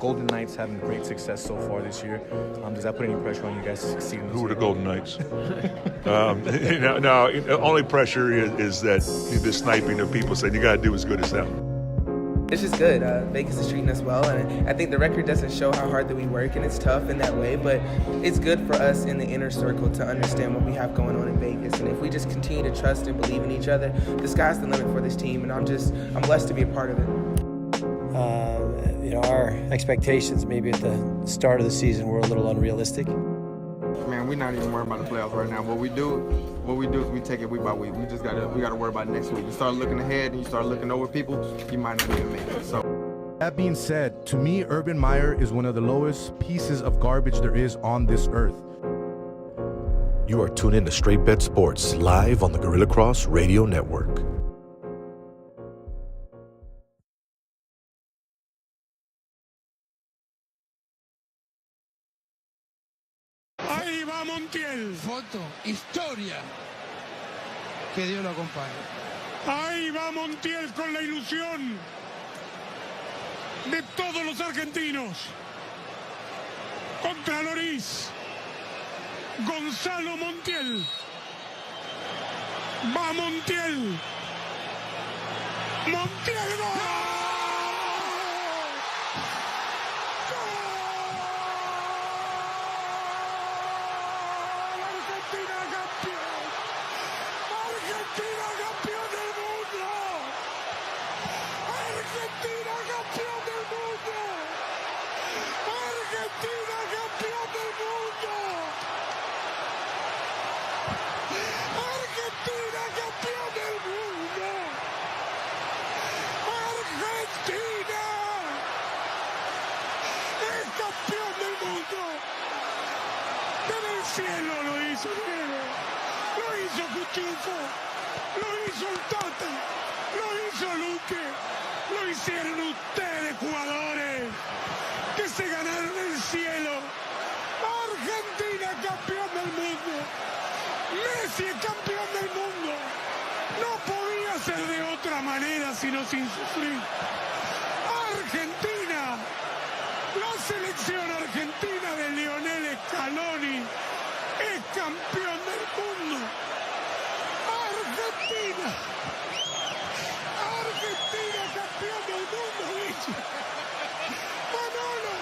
Golden Knights having great success so far this year. Does that put any pressure on you guys to succeed in this Who are the year? Golden Knights? No, only pressure is that the sniping of people saying you got to do as good as them. It's just good. Vegas is treating us well, and I think the record doesn't show how hard that we work, and it's tough in that way, but it's good for us in the inner circle to understand what we have going on in Vegas, and if we just continue to trust and believe in each other, the sky's the limit for this team, and I'm blessed to be a part of it. Our expectations maybe at the start of the season were a little unrealistic. Man, we're not even worried about the playoffs right now. What we do is we take it week by week. We gotta worry about next week. You start looking ahead and you start looking over people, you might not even make it. So that being said, to me, Urban Meyer is one of the lowest pieces of garbage there is on this earth. You are tuned in to Straight Bet Sports live on the Gorilla Cross Radio Network. Ahí va Montiel. Foto, historia. Que Dios lo acompañe. Ahí va Montiel con la ilusión de todos los argentinos. Contra Loris. Gonzalo Montiel. Va Montiel. Montiel, ¡gol! Cielo lo hizo Diego, lo hizo Cuchufo, lo hizo el Tata, lo hizo Luque, lo hicieron ustedes jugadores que se ganaron el cielo. Argentina campeón del mundo, Messi es campeón del mundo, no podía ser de otra manera sino sin sufrir. Argentina, la selección argentina de Lionel Scaloni es campeón del mundo. Argentina. Argentina campeón del mundo, bicho. Manolo.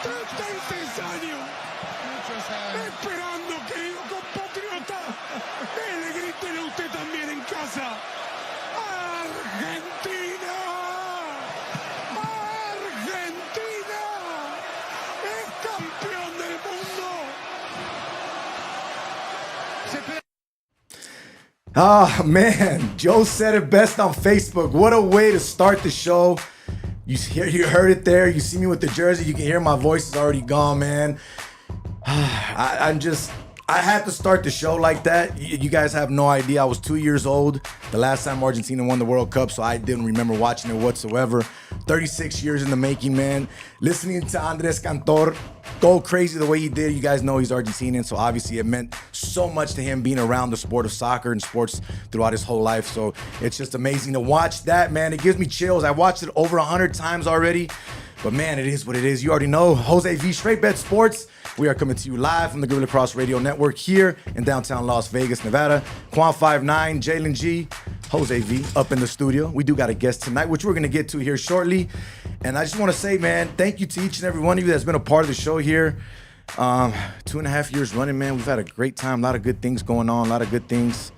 36 años. Esperando, querido compatriota. Le grítele usted también en casa. Argentina. Argentina. Es campeón del mundo. Ah, man, Joe said it best on Facebook. What a way to start the show. You heard it there. You see me with the jersey. You can hear my voice is already gone, man. I had to start the show like that. You guys have no idea. I was 2 years old the last time Argentina won the World Cup, so I didn't remember watching it whatsoever. 36 years in the making, man. Listening to Andres Cantor, go crazy the way he did. You guys know he's Argentinian, so obviously it meant so much to him being around the sport of soccer and sports throughout his whole life. So it's just amazing to watch that, man. It gives me chills. I watched it over 100 times already. But man, it is what it is. You already know. Jose V, Straight Bet Sports. We are coming to you live from the Gorilla Cross Radio Network here in downtown Las Vegas, Nevada. Quan 59, Jalen G, Jose V up in the studio. We do got a guest tonight, which we're going to get to here shortly. And I just want to say, man, thank you to each and every one of you that's been a part of the show here. 2.5 years running, man. We've had a great time. A lot of good things going on. A lot of good things.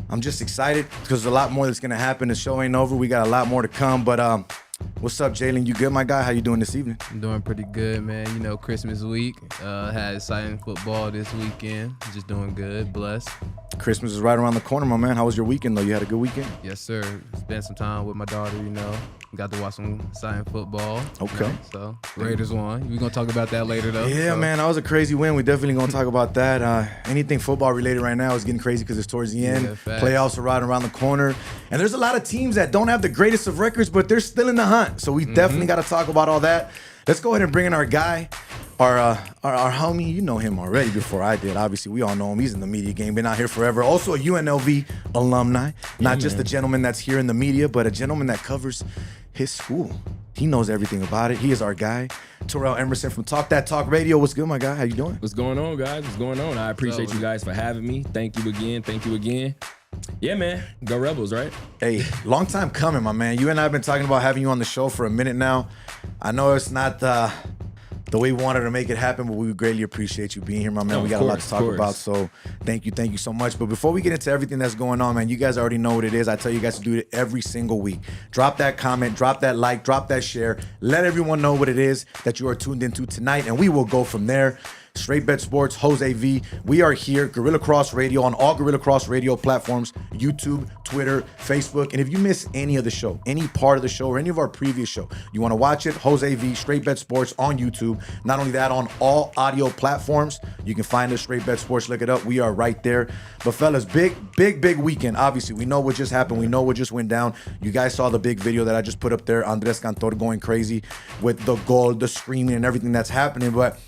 I'm just excited because there's a lot more that's going to happen. The show ain't over. We got a lot more to come. But what's up, Jalen? You good, my guy? How you doing this evening? I'm doing pretty good, man. You know, Christmas week. Had exciting football this weekend. Just doing good. Blessed. Christmas is right around the corner, my man. How was your weekend, though? You had a good weekend? Yes, sir. Spent some time with my daughter, you know. Got to watch some exciting football. Okay. You know, so, Raiders won. We're going to talk about that later, though. Yeah, man. That was a crazy win. We definitely going to talk about that. Anything football related right now is getting crazy because it's towards the end. Yeah, playoffs are right around the corner. And there's a lot of teams that don't have the greatest of records, but they're still in the hunt. So we definitely got to talk about all that. Let's go ahead and bring in our guy, our homie. You know him already before I did. Obviously, we all know him. He's in the media game, been out here forever. Also a UNLV alumni. Not just a gentleman that's here in the media, but a gentleman that covers his school. He knows everything about it. He is our guy, Terrel Emerson from Talk That Talk Radio. What's good, my guy? How you doing? What's going on, guys? What's going on? I appreciate you guys for having me. Thank you again. Thank you again. Yeah, man. Go Rebels, right? Hey, long time coming, my man. You and I have been talking about having you on the show for a minute now. I know it's not the way we wanted to make it happen, but we greatly appreciate you being here, my man. No, we got a lot to talk about, so thank you so much. But before we get into everything that's going on, man, you guys already know what it is. I tell you guys to do it every single week. Drop that comment, drop that like, drop that share. Let everyone know what it is that you are tuned into tonight, and we will go from there. Straight Bet Sports, Jose V. We are here, Gorilla Cross Radio, on all Gorilla Cross Radio platforms, YouTube, Twitter, Facebook. And if you miss any of the show, any part of the show, or any of our previous show, you want to watch it, Jose V, Straight Bet Sports on YouTube. Not only that, on all audio platforms, you can find us, Straight Bet Sports. Look it up. We are right there. But fellas, big weekend. Obviously, we know what just happened. We know what just went down. You guys saw the big video that I just put up there. Andres Cantor going crazy with the goal, the screaming, and everything that's happening. But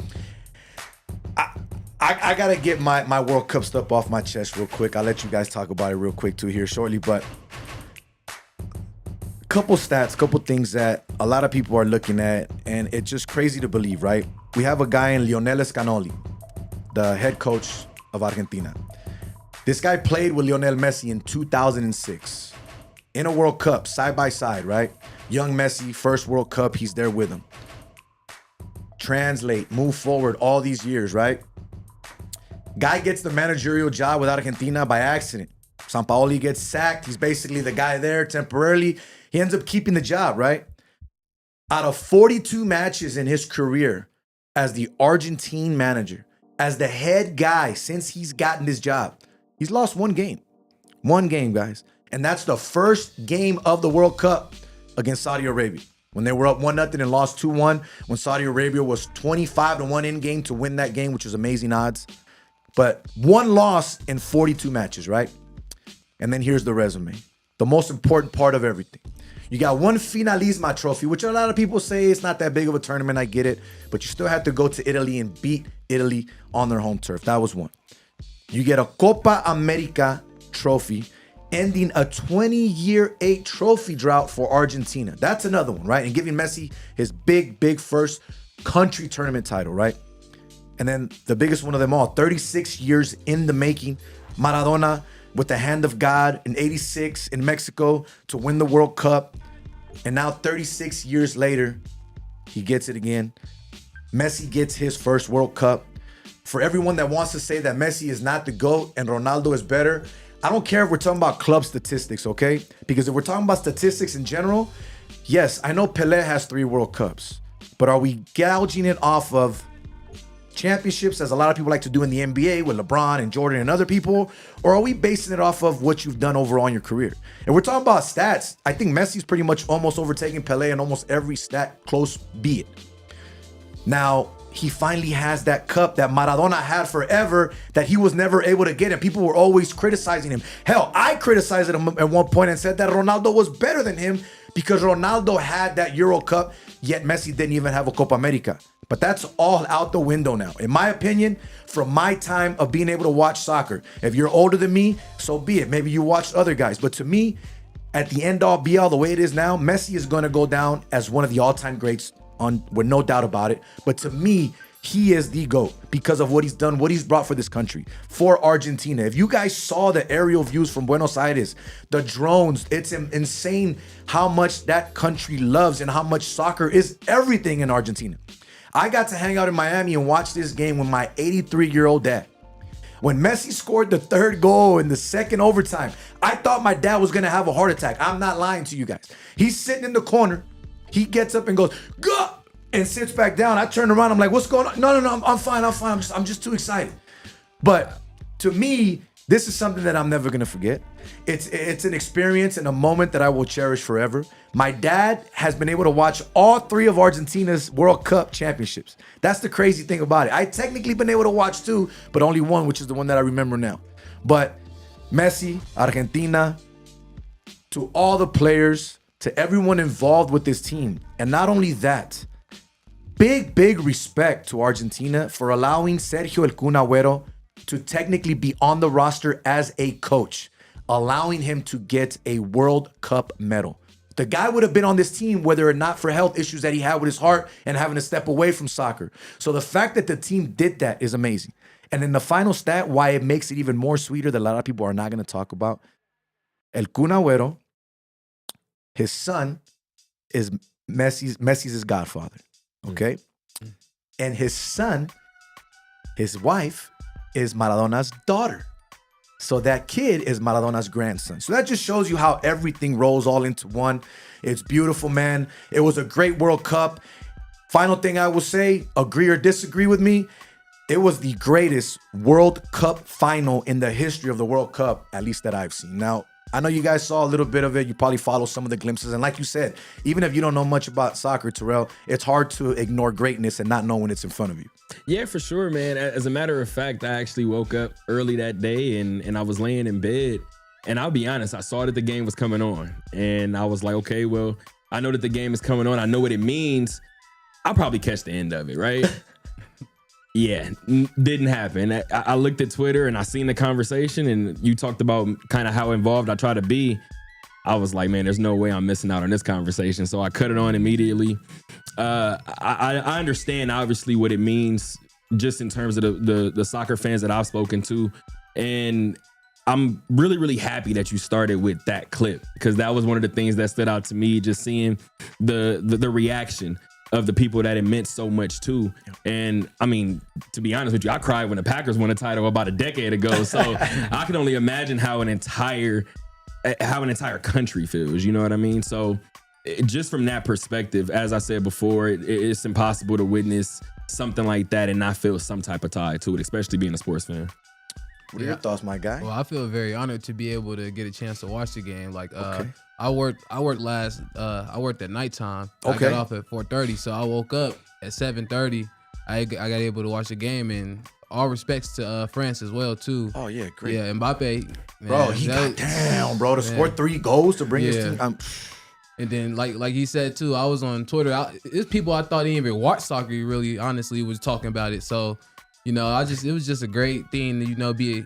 I gotta get my World Cup stuff off my chest real quick. I'll let you guys talk about it real quick too here shortly. But couple stats, couple things that a lot of people are looking at, and it's just crazy to believe, right? We have a guy in Lionel Scaloni, the head coach of Argentina. This guy played with Lionel Messi in 2006 in a World Cup, side by side, right? Young Messi, first World Cup, he's there with him. Translate, move forward all these years, right? Guy gets the managerial job with Argentina by accident. Sampaoli gets sacked. He's basically the guy there temporarily. He ends up keeping the job, right? Out of 42 matches in his career as the Argentine manager, as the head guy since he's gotten this job, he's lost one game. One game, guys. And that's the first game of the World Cup against Saudi Arabia. When they were up 1-0 and lost 2-1, when Saudi Arabia was 25-1 in game to win that game, which was amazing odds. But one loss in 42 matches, right? And then here's the resume. The most important part of everything. You got one Finalisma trophy, which a lot of people say it's not that big of a tournament. I get it. But you still have to go to Italy and beat Italy on their home turf. That was one. You get a Copa America trophy, ending a 20-year 8 trophy drought for Argentina. That's another one, right? And giving Messi his big first country tournament title, right? And then the biggest one of them all, 36 years in the making, Maradona with the hand of God in 86 in Mexico to win the World Cup. And now 36 years later, he gets it again. Messi gets his first World Cup. For everyone that wants to say that Messi is not the GOAT and Ronaldo is better, I don't care if we're talking about club statistics, okay? Because if we're talking about statistics in general, yes, I know Pelé has 3 World Cups. But are we gouging it off of championships, as a lot of people like to do in the NBA with LeBron and Jordan and other people? Or are we basing it off of what you've done overall in your career? And we're talking about stats. I think Messi's pretty much almost overtaking Pelé in almost every stat, close be it. Now, he finally has that cup that Maradona had forever that he was never able to get, and people were always criticizing him. Hell, I criticized him at one point and said that Ronaldo was better than him because Ronaldo had that Euro Cup, yet Messi didn't even have a Copa America. But that's all out the window now. In my opinion, from my time of being able to watch soccer, if you're older than me, so be it. Maybe you watched other guys. But to me, at the end all be all, the way it is now, Messi is going to go down as one of the all-time greats with no doubt about it. But to me, he is the GOAT because of what he's done, what he's brought for this country, for Argentina. If you guys saw the aerial views from Buenos Aires, the drones, it's insane how much that country loves and how much soccer is everything in Argentina. I got to hang out in Miami and watch this game with my 83-year-old dad. When Messi scored the third goal in the second overtime, I thought my dad was going to have a heart attack. I'm not lying to you guys. He's sitting in the corner. He gets up and goes, "Go!" and sits back down. I turn around. I'm like, "What's going on?" No, I'm fine. I'm just too excited. But to me, this is something that I'm never going to forget. It's an experience and a moment that I will cherish forever. My dad has been able to watch all 3 of Argentina's World Cup championships. That's the crazy thing about it. I technically been able to watch 2, but only one, which is the one that I remember now. But Messi, Argentina, to all the players, to everyone involved with this team. And not only that, big respect to Argentina for allowing Sergio El Kun Agüero to technically be on the roster as a coach, allowing him to get a World Cup medal. The guy would have been on this team whether or not for health issues that he had with his heart and having to step away from soccer. So the fact that the team did that is amazing. And then the final stat, why it makes it even more sweeter that a lot of people are not going to talk about, El Kun Agüero, his son is Messi's his godfather, okay? And his son, his wife, is Maradona's daughter. So that kid is Maradona's grandson. So that just shows you how everything rolls all into one. It's beautiful, man. It was a great World Cup. Final thing I will say, agree or disagree with me, it was the greatest World Cup final in the history of the World Cup, at least that I've seen. Now, I know you guys saw a little bit of it. You probably follow some of the glimpses. And like you said, even if you don't know much about soccer, Terrell, it's hard to ignore greatness and not know when it's in front of you. Yeah, for sure, man. As a matter of fact, I actually woke up early that day and I was laying in bed. And I'll be honest, I saw that the game was coming on. And I was like, okay, well, I know that the game is coming on. I know what it means. I'll probably catch the end of it, right? Yeah, didn't happen. I looked at Twitter and I seen the conversation and you talked about kind of how involved I try to be. I was like, man, there's no way I'm missing out on this conversation. So I cut it on immediately. I understand obviously what it means just in terms of the soccer fans that I've spoken to. And I'm really, really happy that you started with that clip because that was one of the things that stood out to me, just seeing the reaction of the people that it meant so much to. And I mean, to be honest with you, I cried when the Packers won a title about a decade ago. So I can only imagine how an entire country feels, you know what I mean? So just from that perspective, as I said before, it's impossible to witness something like that and not feel some type of tie to it, especially being a sports fan. What are your thoughts, my guy? Well, I feel very honored to be able to get a chance to watch the game. Like, Okay. I worked at nighttime. Okay. I got off at 4:30, so I woke up at 7:30. I got able to watch the game, and all respects to France as well too. Oh yeah, great. Yeah, Mbappe, man, Bro, he got down, bro, to score 3 goals to bring his team. And then, like he said too, I was on Twitter. It's people I thought didn't even watch soccer. Really, honestly, was talking about it. So, you know, it was just a great thing to be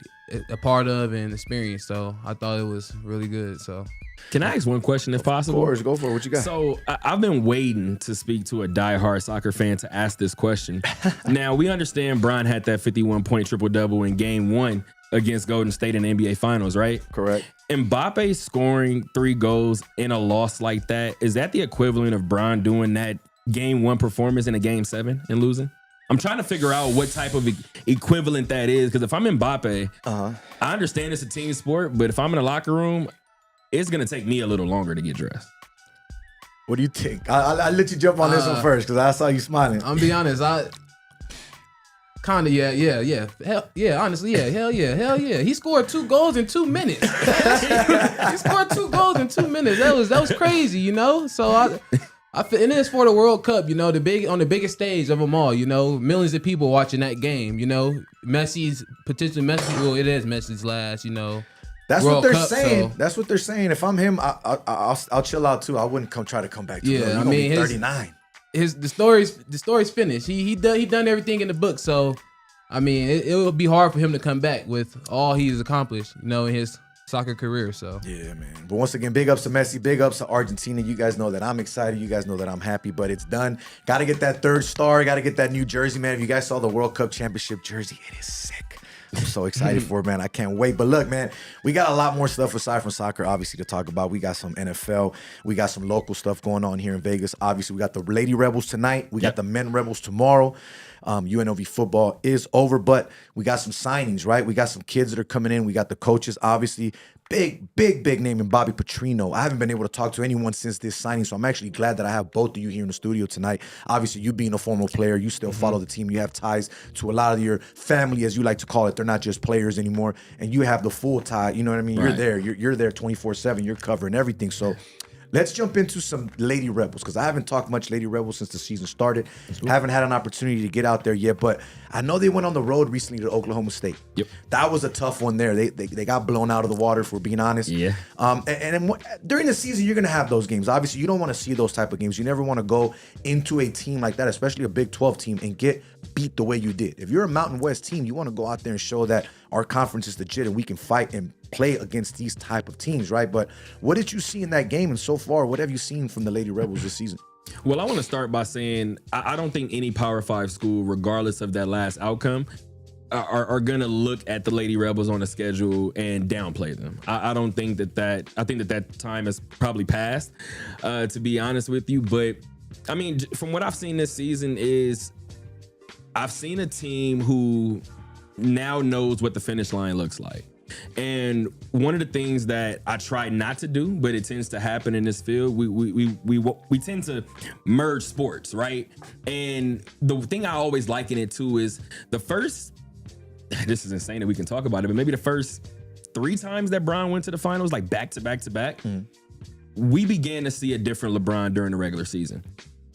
a part of and experience. So I thought it was really good. So. Can I ask one question if possible? Of course, go for it. What you got? So I've been waiting to speak to a diehard soccer fan to ask this question. Now, we understand Bron had that 51-point triple-double in game 1 against Golden State in the NBA Finals, right? Correct. Mbappe scoring 3 goals in a loss like that, is that the equivalent of Bron doing that game 1 performance in a game 7 and losing? I'm trying to figure out what type of equivalent that is, because if I'm Mbappe, I understand it's a team sport, but if I'm in a locker room, it's going to take me a little longer to get dressed. What do you think? I'll let you jump on this one first because I saw you smiling. I'm be honest, yeah. Honestly, hell yeah. He scored 2 goals in 2 minutes. He scored 2 goals in 2 minutes. That was crazy, you know. So I feel, and it's for the World Cup, you know, on the biggest stage of them all, you know, millions of people watching that game, you know. It is Messi's last, you know. That's World what they're Cup, saying. so- That's what they're saying. If I'm him, I'll chill out too. I wouldn't try to come back. Too early. Yeah, You're I gonna mean, be 39. the story's finished. He done everything in the book. So, I mean, it would be hard for him to come back with all he's accomplished, in his soccer career. So Yeah, man. But once again, big ups to Messi, big ups to Argentina. You guys know that I'm excited. You guys know that I'm happy, but it's done. Got to get that third star. Got to get that new jersey, man. If you guys saw the World Cup Championship jersey, it is sick. I'm so excited for it, man. I can't wait. But look, man, we got a lot more stuff aside from soccer, obviously, to talk about. We got some NFL. We got some local stuff going on here in Vegas. Obviously, we got the Lady Rebels tonight. We got the Men Rebels tomorrow. UNLV football is over, but we got some signings, right? We got some kids that are coming in. We got the coaches, obviously. Big name in Bobby Petrino. I haven't been able to talk to anyone since this signing, so I'm actually glad that I have both of you here in the studio tonight. Obviously, you being a former player, you still follow the team. You have ties to a lot of your family, as you like to call it. They're not just players anymore, and you have the full tie. You know what I mean? You're Right. there. You're there 24/7. You're covering everything. So let's jump into some Lady Rebels, because I haven't talked much Lady Rebels since the season started. Haven't had an opportunity to get out there yet, but I know they went on the road recently to Oklahoma State. Yep. That was a tough one there. They got blown out of the water, if we're being honest. Yeah. During the season, you're going to have those games. Obviously, you don't want to see those type of games. You never want to go into a team like that, especially a Big 12 team, and get beat the way you did. If you're a Mountain West team, you want to go out there and show that our conference is legit and we can fight and play against these type of teams, right? But what did you see in that game? And so far, what have you seen from the Lady Rebels this season? Well, I want to start by saying I don't think any Power 5 school, regardless of that last outcome, are going to look at the Lady Rebels on the schedule and downplay them. I don't think I think that time has probably passed, to be honest with you. But, I mean, from what I've seen this season is I've seen a team who now knows what the finish line looks like. And one of the things that I try not to do, but it tends to happen in this field, we tend to merge sports, right? And the thing I always liken it to is the first, this is insane that we can talk about it, but maybe the first 3 times that Bron went to the finals, like back to back, we began to see a different LeBron during the regular season.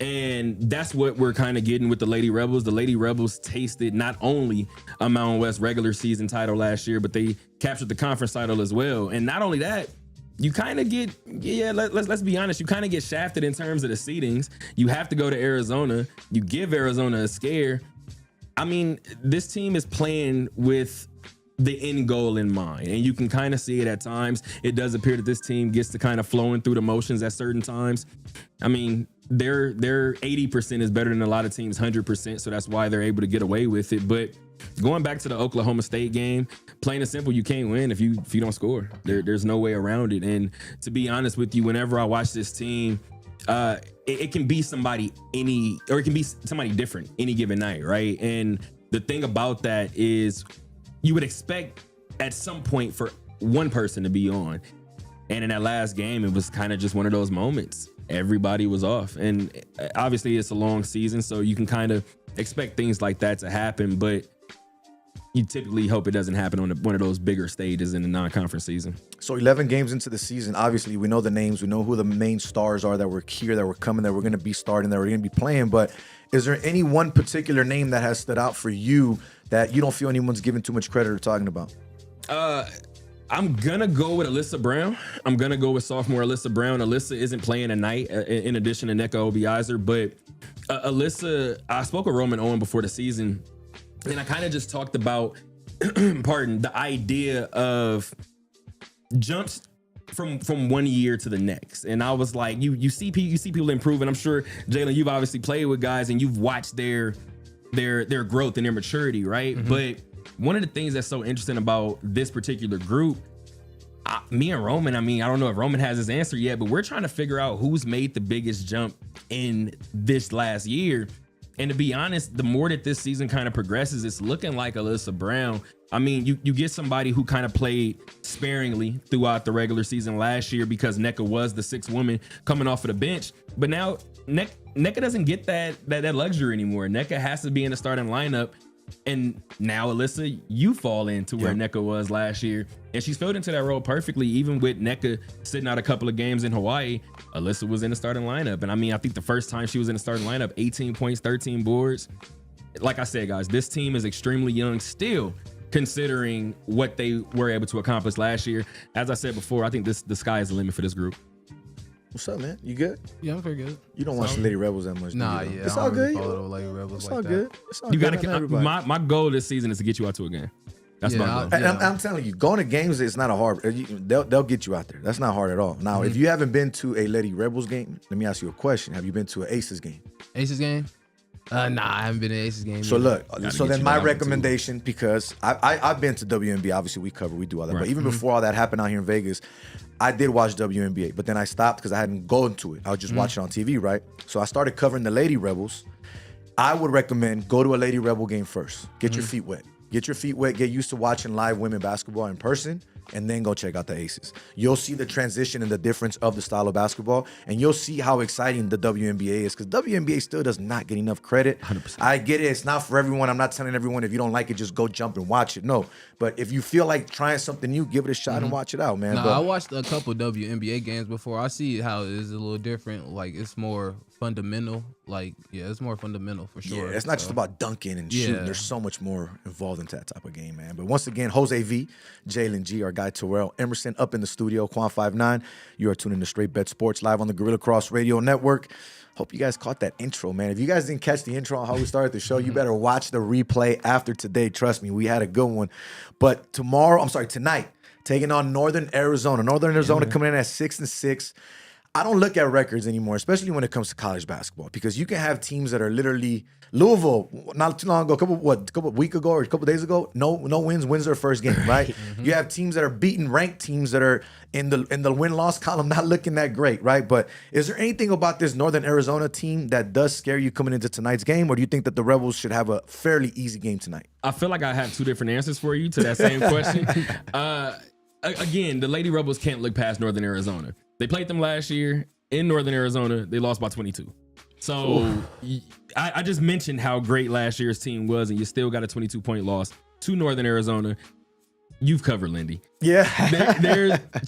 And that's what we're kind of getting with the Lady Rebels. The Lady Rebels tasted not only a Mountain West regular season title last year, but they captured the conference title as well. And not only that, you kind of get, let's be honest, you kind of get shafted in terms of the seedings. You have to go to Arizona. You give Arizona a scare. I mean, this team is playing with the end goal in mind, and you can kind of see it at times. It does appear that this team gets to kind of flowing through the motions at certain times. I mean, their 80% is better than a lot of teams' 100%, so that's why they're able to get away with it. But going back to the Oklahoma State game, plain and simple, you can't win if you don't score. There's no way around it. And to be honest with you, whenever I watch this team, it can be somebody it can be somebody different any given night, right? And the thing about that is you would expect at some point for one person to be on. And in that last game, it was kind of just one of those moments. Everybody was off. And obviously it's a long season, so you can kind of expect things like that to happen, but you typically hope it doesn't happen on one of those bigger stages in the non-conference season. So 11 games into the season, obviously we know the names, we know who the main stars are that were here, that were coming, that we're going to be starting, that we're going to be playing, but is there any one particular name that has stood out for you that you don't feel anyone's giving too much credit or talking about? I'm gonna go with Alyssa Brown. I'm gonna go with sophomore Alyssa Brown. Alyssa isn't playing tonight, in addition to Nneka Obiazer, but Alyssa, I spoke with Roman Owen before the season, and I kind of just talked about, the idea of jumps from one year to the next. And I was like, you see people improve, and I'm sure, Jalen, you've obviously played with guys and you've watched their growth and their maturity, right? Mm-hmm. But one of the things that's so interesting about this particular group, me and Roman, I mean, I don't know if Roman has his answer yet, but we're trying to figure out who's made the biggest jump in this last year. And to be honest, the more that this season kind of progresses, it's looking like Alyssa Brown. I mean, you get somebody who kind of played sparingly throughout the regular season last year because Nneka was the 6th woman coming off of the bench. But now Nneka doesn't get that luxury anymore. Nneka has to be in the starting lineup. And now, Alyssa, you fall into where Nneka was last year. And she's filled into that role perfectly. Even with Nneka sitting out a couple of games in Hawaii, Alyssa was in the starting lineup. And I mean, I think the first time she was in the starting lineup, 18 points, 13 boards. Like I said, guys, this team is extremely young still. considering what they were able to accomplish last year. As I said before, I think the sky is the limit for this group. What's up, man? You good? Yeah, I'm pretty good. You don't watch the Lady Rebels that much. Nah, do you, yeah. It's I all don't really good. follow the Lady Rebels It's like all that. good. It's all You good. got to. My goal this season is to get you out to a game. That's my goal. And I'm telling you, going to games is not a hard. They'll get you out there. That's not hard at all. Now, if you haven't been to a Lady Rebels game, let me ask you a question. Have you been to an Aces game? Aces game? Nah, I haven't been to Aces game. So either. look, so then my recommendation, because I've been to WNBA. Obviously, we do all that. Right. But even before all that happened out here in Vegas, I did watch WNBA. But then I stopped because I hadn't gone to it. I was just watching on TV, right? So I started covering the Lady Rebels. I would recommend go to a Lady Rebel game first. Get your feet wet. Get your feet wet. Get used to watching live women basketball in person. And then go check out the Aces. You'll see the transition and the difference of the style of basketball, and you'll see how exciting the WNBA is, because WNBA still does not get enough credit. 100%. I get it. It's not for everyone. I'm not telling everyone if you don't like it, just go jump and watch it. No. But if you feel like trying something new, give it a shot and watch it out, man. Nah, But I watched a couple WNBA games before. I see how it is a little different. Like, it's more fundamental. Like, yeah, it's more fundamental for sure. yeah, it's not just about dunking and Yeah. shooting. There's so much more involved into that type of game, man. But once again, Jose V, Jalen G, our guy Terrel, Emerson up in the studio, Quan 59. You are tuning to Straight Bet Sports live on the Gorilla Cross Radio Network. Hope you guys caught that intro, man. If you guys didn't catch the intro on how we started the show, you better watch the replay after today. Trust me, we had a good one. But tonight, taking on Northern Arizona. Northern Arizona coming in at 6-6. I don't look at records anymore, especially when it comes to college basketball, because you can have teams that are literally Louisville, not too long ago, a couple week ago or a couple days ago, no wins their first game, right? You have teams that are beating ranked teams that are in the win-loss column, not looking that great, right? But is there anything about this Northern Arizona team that does scare you coming into tonight's game, or do you think that the Rebels should have a fairly easy game tonight? I feel like I have two different answers for you to that same question. Again, the Lady Rebels can't look past Northern Arizona. They played them last year in Northern Arizona. They lost by 22. So I just mentioned how great last year's team was, and you still got a 22-point loss to Northern Arizona. You've covered Lindy. Yeah.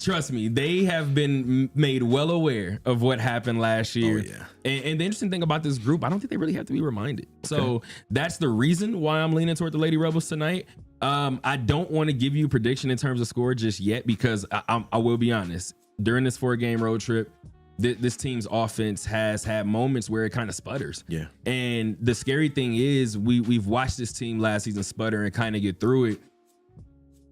Trust me, they have been made well aware of what happened last year. Oh, yeah. And the interesting thing about this group, I don't think they really have to be reminded. So that's the reason why I'm leaning toward the Lady Rebels tonight. I don't want to give you a prediction in terms of score just yet, because I will be honest. During this 4-game road trip, this team's offense has had moments where it kind of sputters. Yeah. And the scary thing is we've watched this team last season sputter and kind of get through it.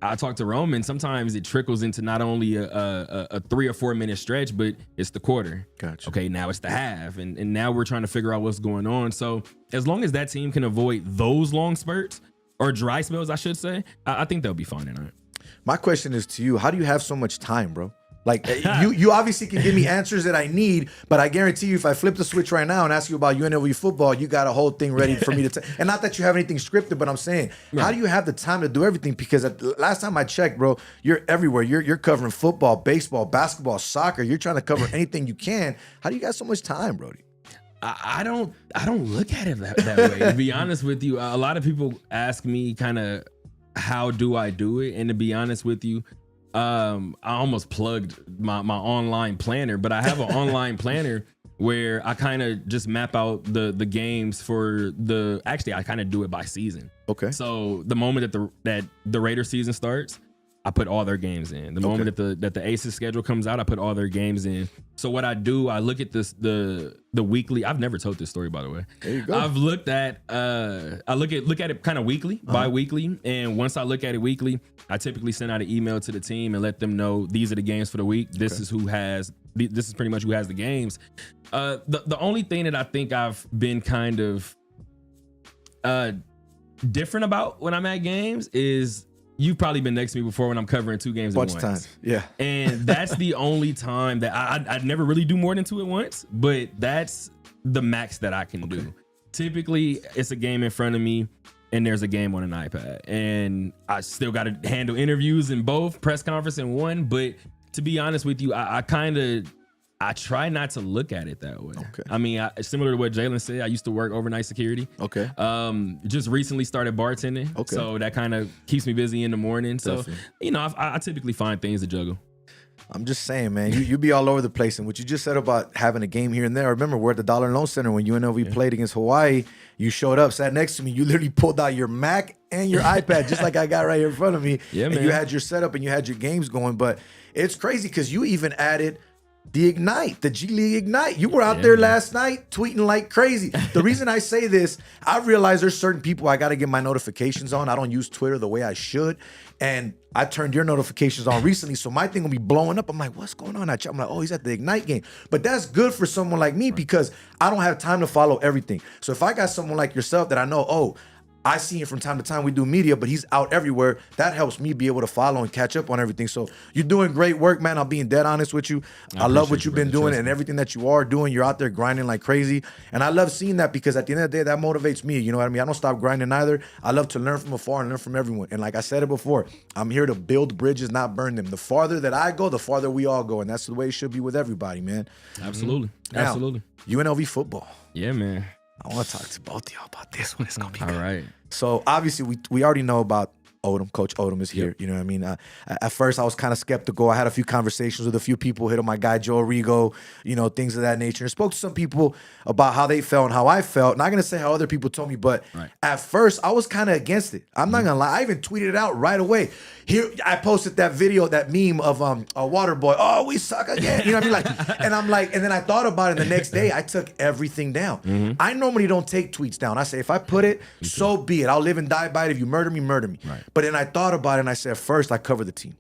I talked to Roman. Sometimes it trickles into not only a 3 or 4 minute stretch, but it's the quarter. Gotcha. Okay, now it's the half. And now we're trying to figure out what's going on. So as long as that team can avoid those long spurts, or dry spells, I should say, I think they'll be fine tonight. My question is to you, how do you have so much time, bro? Like, you obviously can give me answers that I need, but I guarantee you if I flip the switch right now and ask you about UNLV football, you got a whole thing ready for me to and not that you have anything scripted, but I'm saying, how do you have the time to do everything? Because last time I checked, bro, you're everywhere. You're covering football, baseball, basketball, soccer. You're trying to cover anything you can. How do you got so much time, Brody? I don't look at it that way. To be honest with you, a lot of people ask me kind of how do I do it, and to be honest with you, I almost plugged my online planner, but I have an online planner where I kind of just map out the games for actually I kind of do it by season. Okay. So the moment that the Raider season starts, I put all their games in. The moment that the Aces schedule comes out, I put all their games in. So what I do, I look at the weekly. I've never told this story, by the way. There you go. I've looked at I look at it kind of weekly, bi-weekly, and once I look at it weekly, I typically send out an email to the team and let them know these are the games for the week. This is pretty much who has the games. The only thing that I think I've been kind of different about when I'm at games is, you've probably been next to me before when I'm covering 2 games at once. Bunch of times, yeah. And that's the only time that I'd never really do more than 2 at once, but that's the max that I can do. Typically, it's a game in front of me and there's a game on an iPad. And I still got to handle interviews in both, press conference in one. But to be honest with you, I try not to look at it that way. Okay. I mean, similar to what Jalen said, I used to work overnight security. Okay. Just recently started bartending. Okay. So that kind of keeps me busy in the morning. Definitely. So, I typically find things to juggle. I'm just saying, man, you be all over the place. And what you just said about having a game here and there, remember, we're at the Dollar Loan Center when UNLV played against Hawaii. You showed up, sat next to me. You literally pulled out your Mac and your iPad, just like I got right here in front of me. Yeah, and man. you had your setup and you had your games going. But it's crazy because you even added the Ignite, the G League Ignite. You were out there last night tweeting like crazy. The reason I say this, I realize there's certain people I got to get my notifications on. I don't use Twitter the way I should. And I turned your notifications on recently, so my thing will be blowing up. I'm like, what's going on? I'm like, oh, he's at the Ignite game. But that's good for someone like me because I don't have time to follow everything. So if I got someone like yourself that I know, oh, I see him from time to time. We do media, but he's out everywhere. That helps me be able to follow and catch up on everything. So you're doing great work, man. I'm being dead honest with you. I love what you've been doing and everything that you are doing. You're out there grinding like crazy. And I love seeing that because at the end of the day, that motivates me. You know what I mean? I don't stop grinding either. I love to learn from afar and learn from everyone. And like I said it before, I'm here to build bridges, not burn them. The farther that I go, the farther we all go. And that's the way it should be with everybody, man. Absolutely. Now, Absolutely. UNLV football. Yeah, man. I want to talk to both of y'all about this one. It's going to be good. All right. So obviously we already know about Odom. Coach Odom is here. You know what I mean? At first I was kind of skeptical. I had a few conversations with a few people, hit on my guy Joe Rigo, you know, things of that nature. And spoke to some people about how they felt and how I felt. Not gonna say how other people told me, but at first I was kind of against it. I'm not gonna lie. I even tweeted it out right away. Here I posted that video, that meme of a water boy. Oh, we suck again. You know what I mean? Like, and I'm like, and then I thought about it. The next day I took everything down. I normally don't take tweets down. I say if I put it, so be it. I'll live and die by it. If you murder me, murder me. But then I thought about it and I said, first, I cover the team.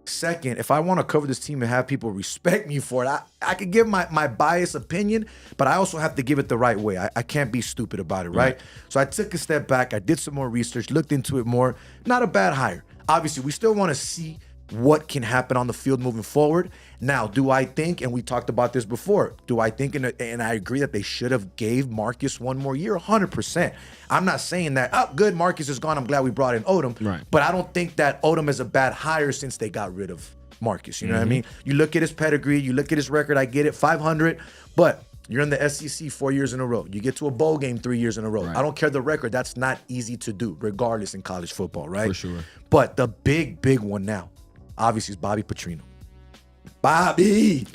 Second, if I want to cover this team and have people respect me for it, I could give my biased opinion, but I also have to give it the right way. I can't be stupid about it, right? So I took a step back. I did some more research, looked into it more. Not a bad hire. Obviously, we still want to see what can happen on the field moving forward. Now, do I think, and we talked about this before, do I think, and I agree that they should have gave Marcus one more year? 100%. I'm not saying that, oh, good, Marcus is gone, I'm glad we brought in Odom. But I don't think that Odom is a bad hire since they got rid of Marcus. You know what I mean? You look at his pedigree, you look at his record, I get it, 500, but you're in the SEC 4 years in a row. You get to a bowl game 3 years in a row. I don't care the record. That's not easy to do, regardless in college football, right? For sure. But the big one now, obviously, is Bobby Petrino. Bobby,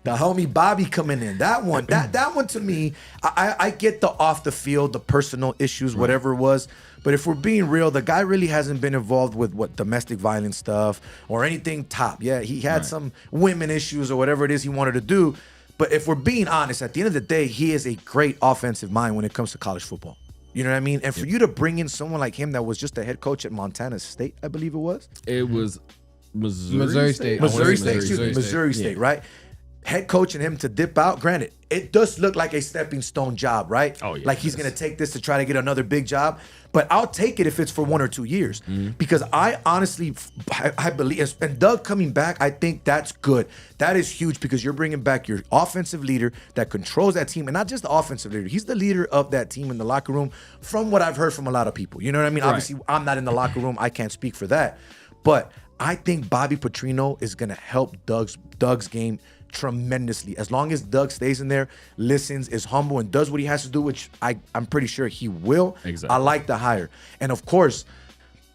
the homie Bobby coming in. That one to me, I get the off the field, the personal issues, whatever it was. But if we're being real, the guy really hasn't been involved with domestic violence stuff or anything top. Yeah, he had some women issues or whatever it is he wanted to do. But if we're being honest, at the end of the day, he is a great offensive mind when it comes to college football. You know what I mean? And for you to bring in someone like him that was just a head coach at Montana State, I believe it was. It was Missouri State. Missouri State, right? Head coach and him to dip out, granted, it does look like a stepping stone job, right? Oh, yeah, like he's going to take this to try to get another big job. But I'll take it if it's for 1 or 2 years. Because I honestly, I believe, and Doug coming back, I think that's good. That is huge because you're bringing back your offensive leader that controls that team. And not just the offensive leader. He's the leader of that team in the locker room from what I've heard from a lot of people. You know what I mean? Obviously, I'm not in the locker room. I can't speak for that. But I think Bobby Petrino is going to help Doug's game tremendously. As long as Doug stays in there, listens, is humble, and does what he has to do, which I'm pretty sure he will. Exactly. I like the hire. And of course,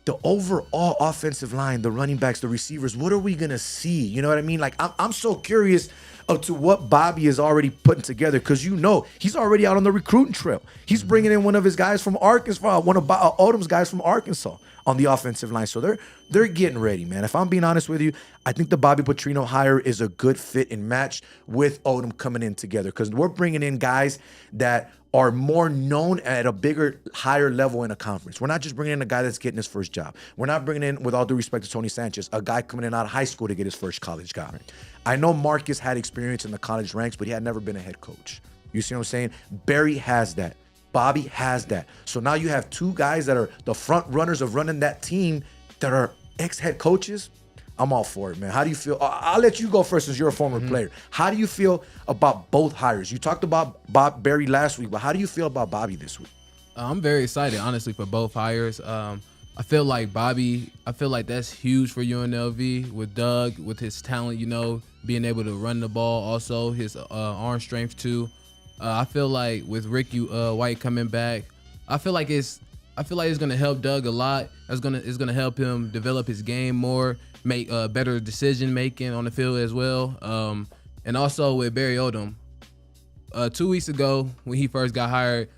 the overall offensive line, the running backs, the receivers, what are we going to see? You know what I mean? Like, I'm so curious to what Bobby is already putting together because you know he's already out on the recruiting trail. He's bringing in one of his guys from Arkansas, one of Odom's guys from Arkansas on the offensive line. So they're getting ready, man. If I'm being honest with you, I think the Bobby Petrino hire is a good fit and match with Odom coming in together because we're bringing in guys that are more known at a bigger, higher level in a conference. We're not just bringing in a guy that's getting his first job. We're not bringing in, with all due respect to Tony Sanchez, a guy coming in out of high school to get his first college job. I know Marcus had experience in the college ranks, but he had never been a head coach. You see what I'm saying? Barry has that. Bobby has that. So now you have two guys that are the front runners of running that team that are ex-head coaches. I'm all for it, man. How do you feel? I'll let you go first since you're a former player. How do you feel about both hires? You talked about Bob Barry last week, but how do you feel about Bobby this week? I'm very excited, honestly, for both hires. I feel like that's huge for UNLV with Doug, with his talent, you know, being able to run the ball, also his arm strength too. I feel like with Ricky White coming back, I feel like it's I feel like it's gonna help Doug a lot. It's gonna help him develop his game more, make better decision making on the field as well. And also with Barry Odom, 2 weeks ago when he first got hired,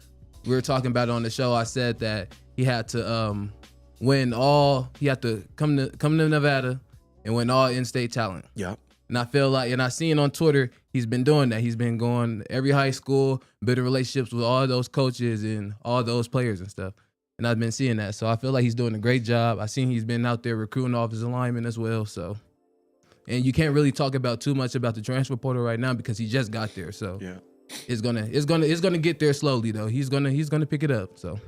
we were talking about it on the show. I said that he had to he had to come to Nevada and win all in-state talent. Yeah. And I feel like, and I seen on Twitter, he's been doing that. He's been going to every high school, building relationships with all those coaches and all those players and stuff. And I've been seeing that. So I feel like he's doing a great job. I seen he's been out there recruiting offensive linemen as well. So, and you can't really talk about too much about the transfer portal right now because he just got there. So Yeah. it's gonna get there slowly though. He's gonna pick it up. So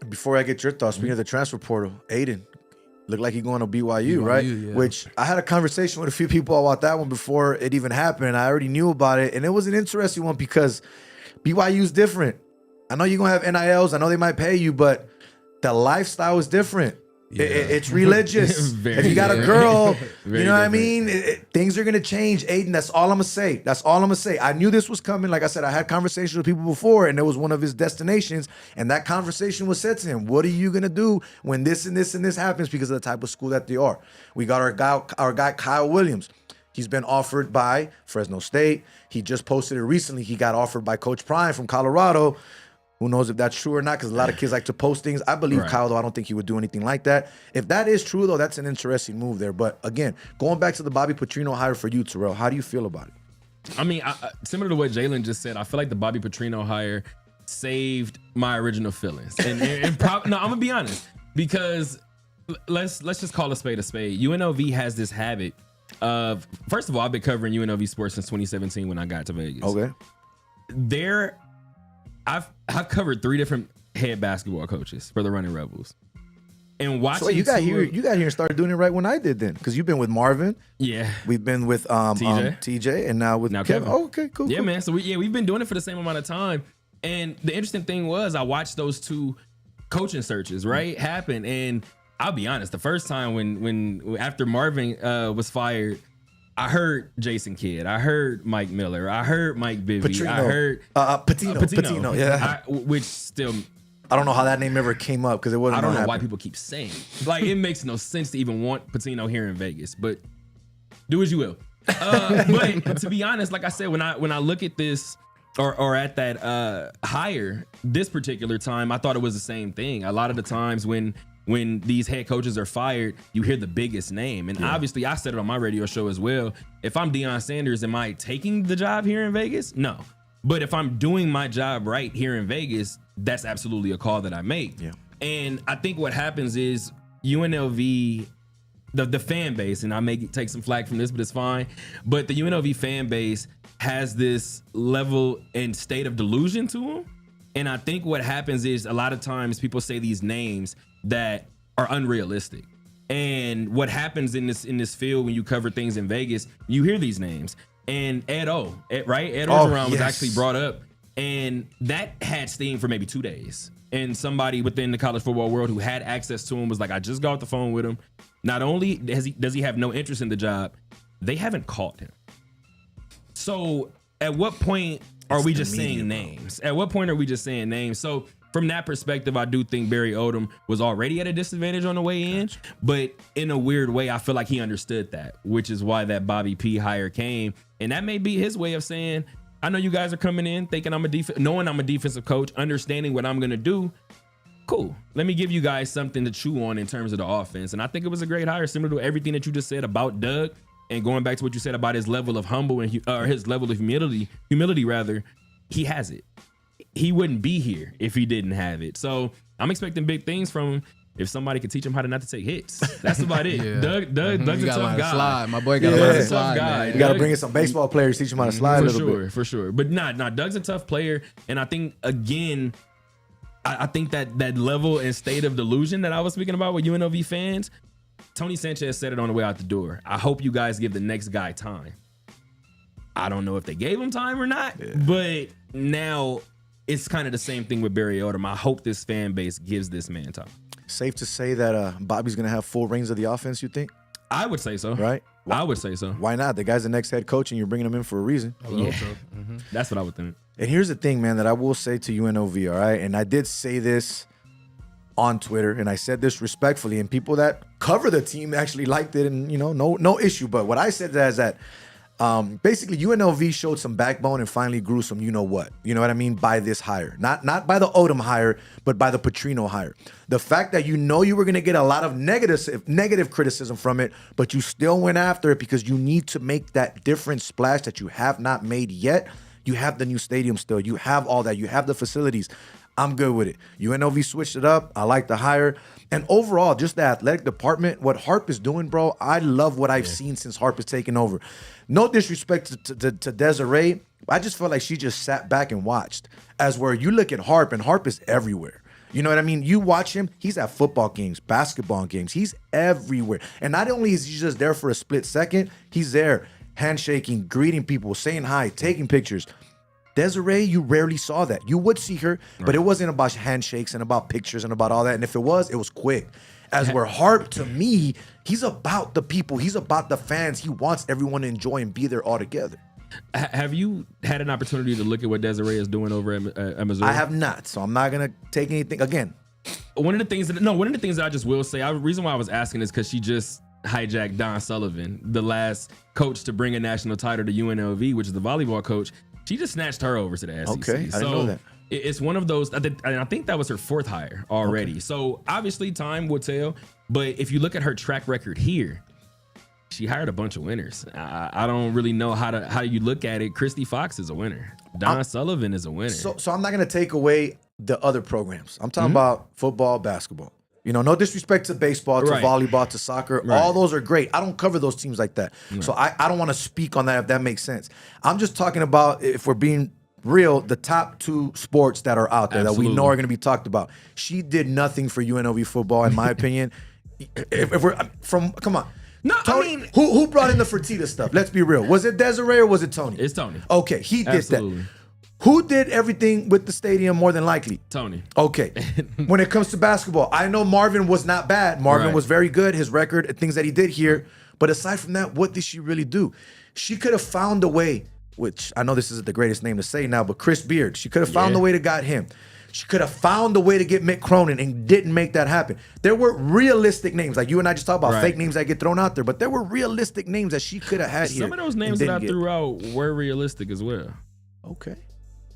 Before I get your thoughts, speaking of the transfer portal, Aiden looked like he's going to BYU, right? yeah. Which I had a conversation with a few people about that one before it even happened. I already knew about it, and it was an interesting one because BYU's different. I know you're going to have NILs. I know they might pay you, but the lifestyle is different. Yeah. It's religious. Very If you got a different. girl, Very you know what I different. mean? Things are going to change, Aiden. That's all I'm going to say. That's all I'm going to say. I knew this was coming. Like I said, I had conversations with people before, and it was one of his destinations. And that conversation was said to him. What are you going to do when this and this and this happens because of the type of school that they are? We got our guy Kyle Williams. He's been offered by Fresno State. He just posted it recently. He got offered by Coach Prime from Colorado. Who knows if that's true or not, because a lot of kids like to post things. I believe Right. Kyle, though, I don't think he would do anything like that. If that is true, though, that's an interesting move there. But again, going back to the Bobby Petrino hire for you, Terrell, how do you feel about it? I mean, similar to what Jalen just said, I feel like the Bobby Petrino hire saved my original feelings. No, I'm gonna be honest, because let's just call a spade a spade. UNLV has this habit of, first of all, I've been covering UNLV sports since 2017 when I got to Vegas. Okay. I've covered 3 different head basketball coaches for the Running Rebels. And watching So you got here and started doing it right when I did then, because you've been with Marvin. Yeah. We've been with TJ, and now with Kevin. Oh, okay, cool. Yeah, cool. man. So we've been doing it for the same amount of time. And the interesting thing was I watched those 2 coaching searches, right, happen. And I'll be honest, the first time when after Marvin was fired, I heard Jason Kidd, I heard Mike Miller, I heard Mike Bibby, Petrino. I heard Patino, yeah. which still, I don't know how that name ever came up because it wasn't. I don't know gonna why happen. people keep saying it. Like, it makes no sense to even want Patino here in Vegas, but do as you will. But to be honest, like I said, when I look at this or at that hire this particular time, I thought it was the same thing. A lot of the times when these head coaches are fired, you hear the biggest name. And obviously, I said it on my radio show as well. If I'm Deion Sanders, am I taking the job here in Vegas? No. But if I'm doing my job right here in Vegas, that's absolutely a call that I make. Yeah. And I think what happens is UNLV, the fan base, and I may take some flack from this, but it's fine. But the UNLV fan base has this level and state of delusion to them. And I think what happens is a lot of times people say these names that are unrealistic. And what happens in this field when you cover things in Vegas, you hear these names. And Ed Orgeron was actually brought up, and that had steam for maybe 2 days. And somebody within the college football world who had access to him was like, I just got off the phone with him. Not only does he have no interest in the job, they haven't called him. So at what point are we just saying names? At what point are we just saying names? So from that perspective, I do think Barry Odom was already at a disadvantage on the way in, but in a weird way, I feel like he understood that, which is why that Bobby P hire came. And that may be his way of saying, I know you guys are coming in thinking knowing I'm a defensive coach, understanding what I'm going to do. Cool. Let me give you guys something to chew on in terms of the offense. And I think it was a great hire, similar to everything that you just said about Doug, and going back to what you said about his level of his level of humility rather. He has it. He wouldn't be here if he didn't have it. So I'm expecting big things from him. If somebody could teach him how to not to take hits, that's about it. Yeah. Doug's a tough guy. Slide. My boy got a tough guy. You got to bring in some baseball players, teach them how to slide a little bit. For sure. But Doug's a tough player. And I think, again, I think that level and state of delusion that I was speaking about with UNLV fans, Tony Sanchez said it on the way out the door. I hope you guys give the next guy time. I don't know if they gave him time or not, but now it's kind of the same thing with Barry Odom. I hope this fan base gives this man time. Safe to say that Bobby's going to have full reins of the offense, you think? I would say so. Right? I would say so. Why not? The guy's the next head coach, and you're bringing him in for a reason. That's what I would think. And here's the thing, man, that I will say to UNLV, all right? And I did say this on Twitter, and I said this respectfully, and people that cover the team actually liked it, and no issue. But what I said is that basically UNLV showed some backbone and finally grew some you know what I mean, by this hire. Not by the Odom hire, but by the Petrino hire. The fact that you were going to get a lot of negative criticism from it, but you still went after it because you need to make that different splash that you have not made yet. You have the new stadium still. You have all that. You have the facilities. I'm good with it. UNLV switched it up. I like the hire. And overall, just the athletic department, what Harp is doing, bro, I love what I've seen since Harp has taken over. No disrespect to Desiree. I just felt like she just sat back and watched. As where you look at Harp, and Harp is everywhere. You know what I mean? You watch him, he's at football games, basketball games. He's everywhere. And not only is he just there for a split second, he's there handshaking, greeting people, saying hi, taking pictures. Desiree, you rarely saw that. You would see her, but it wasn't about handshakes and about pictures and about all that. And if it was quick. As where Harp, to me, he's about the people. He's about the fans. He wants everyone to enjoy and be there all together. Have you had an opportunity to look at what Desiree is doing over at Missouri? I have not, so I'm not going to take anything. Again, one of the things that I just will say, the reason why I was asking is because she just hijacked Don Sullivan, the last coach to bring a national title to UNLV, which is the volleyball coach. She just snatched her over to the SEC. Okay, I didn't know that. It's one of those, I think that was her 4th hire already. Okay. So obviously time will tell, but if you look at her track record here, she hired a bunch of winners. I don't really know how you look at it. Christy Fox is a winner. Don Sullivan is a winner. So I'm not going to take away the other programs. I'm talking about football, basketball. No disrespect to baseball, to volleyball, to soccer. Right. All those are great. I don't cover those teams like that. Right. So I don't want to speak on that if that makes sense. I'm just talking about, if we're being real, the top 2 sports that are out there that we know are going to be talked about. She did nothing for UNLV football, in my opinion. If we're come on. No, Tony, who brought in the Fertitta stuff? Let's be real. Was it Desiree or was it Tony? It's Tony. Okay, he did that. Who did everything with the stadium more than likely? Tony. Okay. When it comes to basketball, I know Marvin was not bad. Marvin was very good. His record, things that he did here. But aside from that, what did she really do? She could have found a way, which I know this isn't the greatest name to say now, but Chris Beard. She could have found a way to get him. She could have found a way to get Mick Cronin and didn't make that happen. There were realistic names, like you and I just talked about fake names that get thrown out there, but there were realistic names that she could have had here. Some of those names that I threw out were realistic as well. Okay.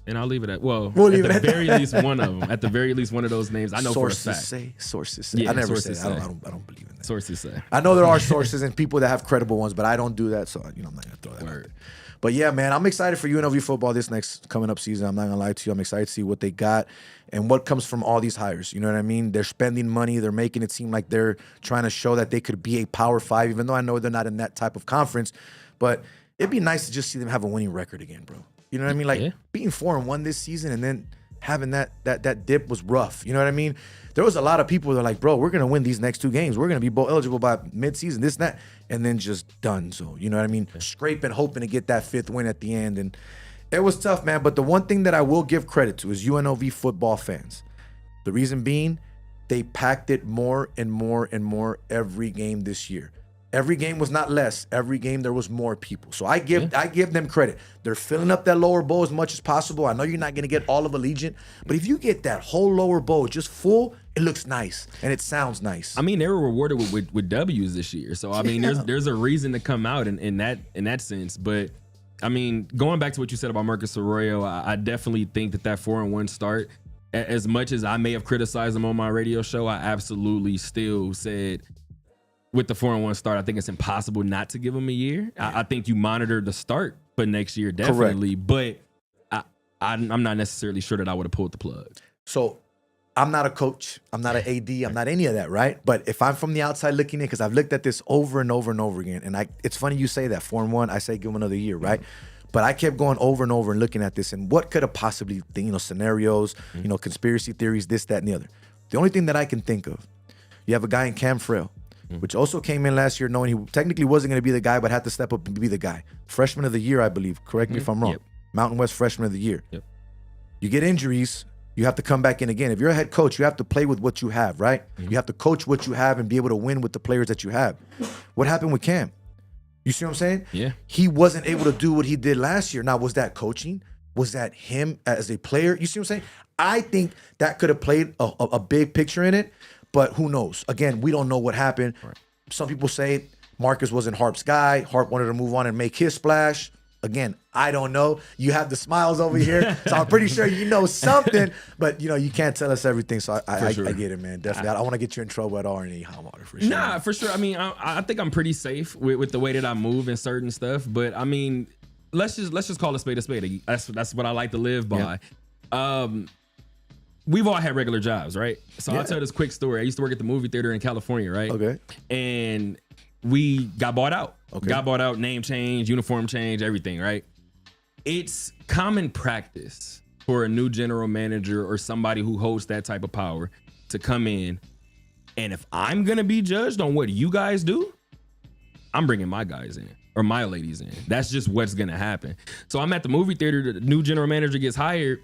And I'll leave it at, at the very least one of them. At the very least one of those names, I know for a fact. Sources say. I never say. I don't believe in that. Sources say. I know there are sources and people that have credible ones, but I don't do that, so I'm not gonna throw that out there. But yeah, man, I'm excited for UNLV football this next coming up season. I'm not gonna lie to you. I'm excited to see what they got and what comes from all these hires. You know what I mean? They're spending money. They're making it seem like they're trying to show that they could be a Power 5, even though I know they're not in that type of conference. But it'd be nice to just see them have a winning record again, bro. You know what I mean? Like being 4-1 this season and then having that dip was rough. You know what I mean? There was a lot of people that are like, bro, we're gonna win these next 2 games. We're gonna be bowl eligible by midseason, this and that, and then just done. So you know what I mean? Scraping, hoping to get that 5th win at the end, and it was tough, man. But the one thing that I will give credit to is UNLV football fans. The reason being, they packed it more and more and more every game this year. Every game was not less. Every game there was more people. So I give them credit. They're filling up that lower bowl as much as possible. I know you're not going to get all of Allegiant, but if you get that whole lower bowl just full, it looks nice and it sounds nice. I mean, they were rewarded with W's this year. So I mean, there's a reason to come out in that sense. But I mean, going back to what you said about Marcus Arroyo, I definitely think that 4-1 start, as much as I may have criticized him on my radio show, I absolutely still said, with the 4-1 start, I think it's impossible not to give him a year. I think you monitor the start for next year, definitely. Correct. But I'm not necessarily sure that I would have pulled the plug. So I'm not a coach. I'm not an AD. I'm not any of that, right? But if I'm from the outside looking in, because I've looked at this over and over and over again, and it's funny you say that, 4-1, I say give him another year, right? But I kept going over and over and looking at this, and what could have possibly, scenarios, conspiracy theories, this, that, and the other. The only thing that I can think of, you have a guy in Cam Frail, which also came in last year knowing he technically wasn't going to be the guy, but had to step up and be the guy. Freshman of the year, I believe. Correct me if I'm wrong. Yep. Mountain West Freshman of the Year. Yep. You get injuries, you have to come back in again. If you're a head coach, you have to play with what you have, right? You have to coach what you have and be able to win with the players that you have. What happened with Cam? You see what I'm saying? Yeah. He wasn't able to do what he did last year. Now, was that coaching? Was that him as a player? You see what I'm saying? I think that could have played a big picture in it, but who knows? Again, we don't know what happened. Right. Some people say Marcus wasn't Harp's guy. Harp wanted to move on and make his splash. Again, I don't know. You have the smiles over here, so I'm pretty sure you know something, but you can't tell us everything. So I get it, man. Definitely, I don't want to get you in trouble at all or any hot water for sure. Nah, for sure. I mean, I think I'm pretty safe with the way that I move and certain stuff. But I mean, let's just call a spade a spade. That's what I like to live by. Yeah. We've all had regular jobs, right? So I'll tell this quick story. I used to work at the movie theater in California, right? Okay. And we got bought out. Okay. Got bought out, name change, uniform change, everything, right? It's common practice for a new general manager or somebody who holds that type of power to come in. And if I'm going to be judged on what you guys do, I'm bringing my guys in or my ladies in. That's just what's going to happen. So I'm at the movie theater. The new general manager gets hired.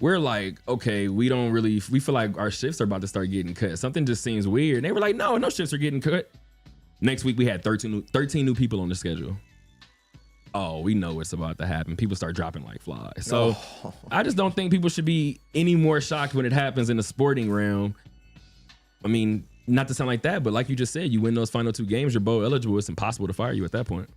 We're like, okay, we feel like our shifts are about to start getting cut. Something just seems weird. And they were like, no shifts are getting cut. Next week, we had 13 new people on the schedule. Oh, we know what's about to happen. People start dropping like flies. So I just don't think people should be any more shocked when it happens in the sporting realm. I mean, not to sound like that, but like you just said, you win those final 2 games, you're bowl eligible. It's impossible to fire you at that point.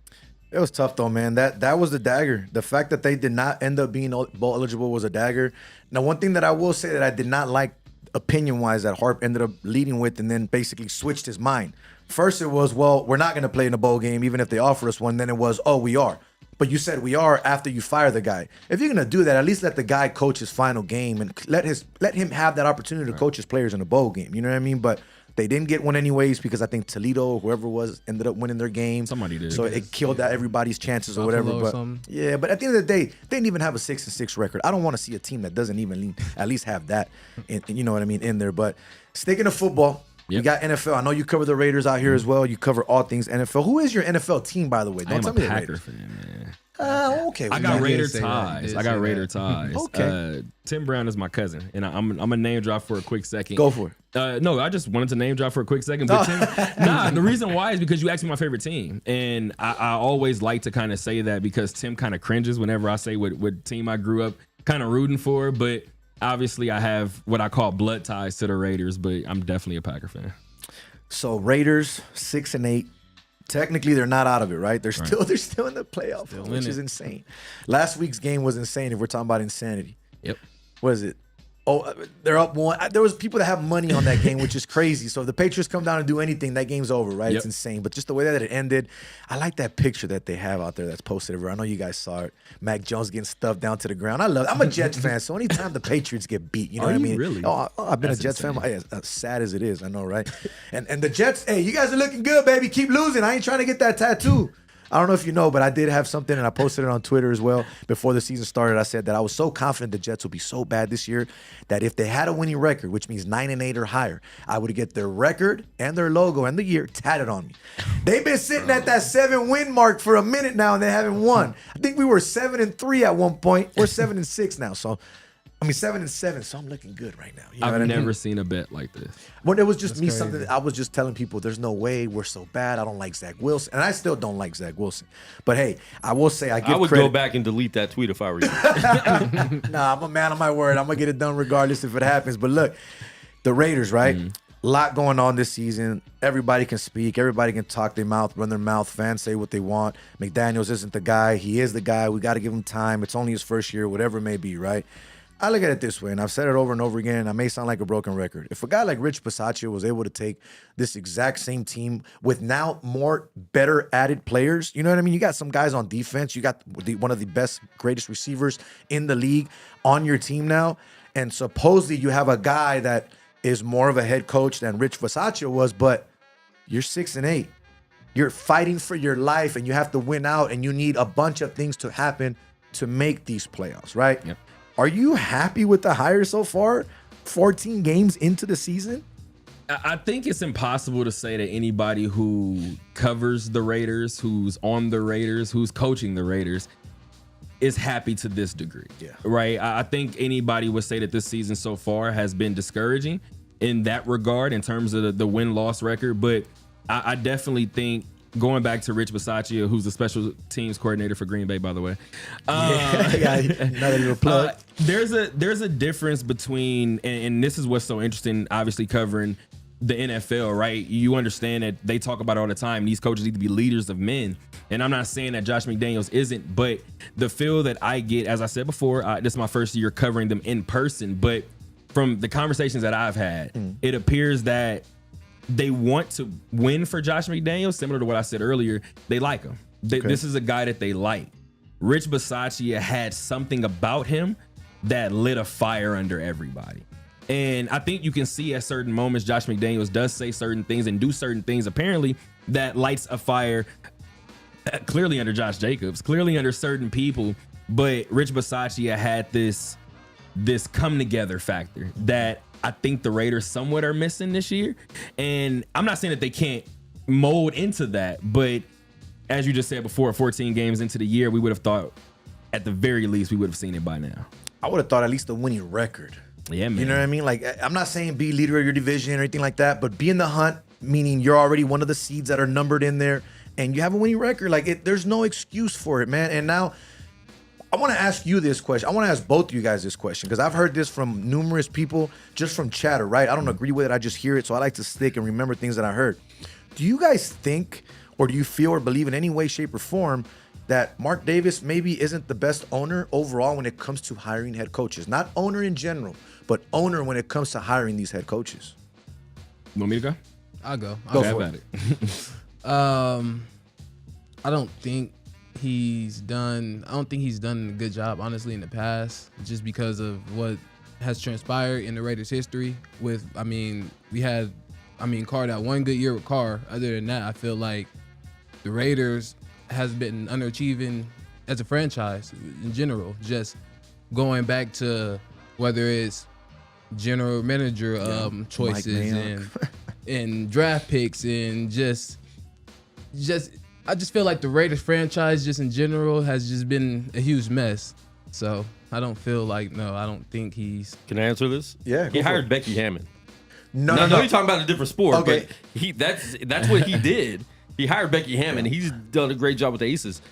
It was tough though, man. That was the dagger. The fact that they did not end up being bowl eligible was a dagger. Now, one thing that I will say that I did not like opinion-wise that Harp ended up leading with and then basically switched his mind. First it was, well, we're not going to play in a bowl game even if they offer us one. Then it was, oh, we are. But you said we are after you fire the guy. If you're going to do that, at least let the guy coach his final game and let him have that opportunity to coach his players in a bowl game. You know what I mean? But they didn't get one anyways because I think Toledo, whoever it was, ended up winning their game. Somebody did. So it killed out everybody's chances or whatever. But yeah, but at the end of the day, they didn't even have a 6-6 record. I don't want to see a team that doesn't even at least have that, you know what I mean, in there. But sticking to football, we got NFL. I know you cover the Raiders out here as well. You cover all things NFL. Who is your NFL team, by the way? Don't tell me the Raiders. Packer fan, man. Okay. I got Raider ties. Okay. Tim Brown is my cousin, and I'm a name drop for a quick second. Go for it. No, I just wanted to name drop for a quick second. But the reason why is because you asked me my favorite team, and I always like to kind of say that because Tim kind of cringes whenever I say what team I grew up kind of rooting for. But obviously, I have what I call blood ties to the Raiders, but I'm definitely a Packer fan. So Raiders 6-8. Technically, they're not out of it, right? They're still in the playoff, which is insane. Last week's game was insane. If we're talking about insanity, yep. What is it? Oh, they're up 1. There was people that have money on that game, which is crazy. So if the Patriots come down and do anything, that game's over, right? Yep. It's insane. But just the way that it ended, I like that picture that they have out there that's posted everywhere. I know you guys saw it. Mac Jones getting stuffed down to the ground. I'm a Jets fan, so anytime the Patriots get beat, you know what I mean? Really? Oh, I've been a Jets fan. As sad as it is, I know, right? And the Jets, hey, you guys are looking good, baby. Keep losing. I ain't trying to get that tattoo. I don't know if you know, but I did have something, and I posted it on Twitter as well. Before the season started, I said that I was so confident the Jets would be so bad this year that if they had a winning record, which means 9-8 or higher, I would get their record and their logo and the year tatted on me. They've been sitting at that 7-win mark for a minute now, and they haven't won. I think we were 7-3 at one point. We're 7-6 now, so 7-7, so I'm looking good right now. You know I've never seen a bet like this. Well, it was just me, something that I was just telling people, there's no way we're so bad. I don't like Zach Wilson. And I still don't like Zach Wilson. But hey, I will say I would go back and delete that tweet if I were you. Nah, I'm a man of my word. I'm going to get it done regardless if it happens. But look, the Raiders, right? A lot going on this season. Everybody can speak. Everybody can talk their mouth, run their mouth. Fans say what they want. McDaniels isn't the guy. He is the guy. We got to give him time. It's only his first year, whatever it may be, right? I look at it this way, and I've said it over and over again, and I may sound like a broken record. If a guy like Rich Bisaccia was able to take this exact same team with now more better added players, you know what I mean? You got some guys on defense. You got one of the best, greatest receivers in the league on your team now, and supposedly you have a guy that is more of a head coach than Rich Bisaccia was, but you're 6-8. You're fighting for your life, and you have to win out, and you need a bunch of things to happen to make these playoffs, right? Yep. Are you happy with the hire so far? 14 games into the season? I think it's impossible to say that anybody who covers the Raiders, who's on the Raiders, who's coaching the Raiders, is happy to this degree. Yeah. Right? I think anybody would say that this season so far has been discouraging in that regard in terms of the win-loss record. But I definitely think going back to Rich Bisaccia, who's the special teams coordinator for Green Bay, by the way. Another little plug. There's a difference between, and this is what's so interesting, obviously covering the NFL, right? You understand that they talk about it all the time. These coaches need to be leaders of men. And I'm not saying that Josh McDaniels isn't, but the feel that I get, as I said before, this is my first year covering them in person, but from the conversations that I've had, it appears that they want to win for Josh McDaniels, similar to what I said earlier. They like him. This is a guy that they like. Rich Bisaccia had something about him that lit a fire under everybody. And I think you can see at certain moments Josh McDaniels does say certain things and do certain things apparently that lights a fire clearly under Josh Jacobs, clearly under certain people. But Rich Bisaccia had this come together factor that I think the Raiders somewhat are missing this year. And I'm not saying that they can't mold into that, but as you just said before, 14 games into the year, we would have thought at the very least we would have seen it by now. I would have thought at least a winning record. Yeah, man. You know what I mean? Like, I'm not saying be leader of your division or anything like that, but be in the hunt, meaning you're already one of the seeds that are numbered in there and you have a winning record. Like, there's no excuse for it, man. And now I want to ask you this question. I want to ask both of you guys this question because I've heard this from numerous people just from chatter, right? I don't agree with it. I just hear it. So I like to stick and remember things that I heard. Do you guys think or do you feel or believe in any way, shape, or form that Mark Davis maybe isn't the best owner overall when it comes to hiring head coaches? Not owner in general, but owner when it comes to hiring these head coaches. You want me to go? I'll go. Go for it. I don't think he's done a good job, honestly, in the past, just because of what has transpired in the Raiders' history. Carr, that one good year with Carr. Other than that, I feel like the Raiders has been underachieving as a franchise in general. Just going back to whether it's general manager choices and draft picks and just I just feel like the Raiders franchise just in general has just been a huge mess. So I don't think he's. Can I answer this? Yeah. He hired Becky Hammond. No, I know you're talking about a different sport, Okay. but that's what he did. He hired Becky Hammond. He's done a great job with the Aces.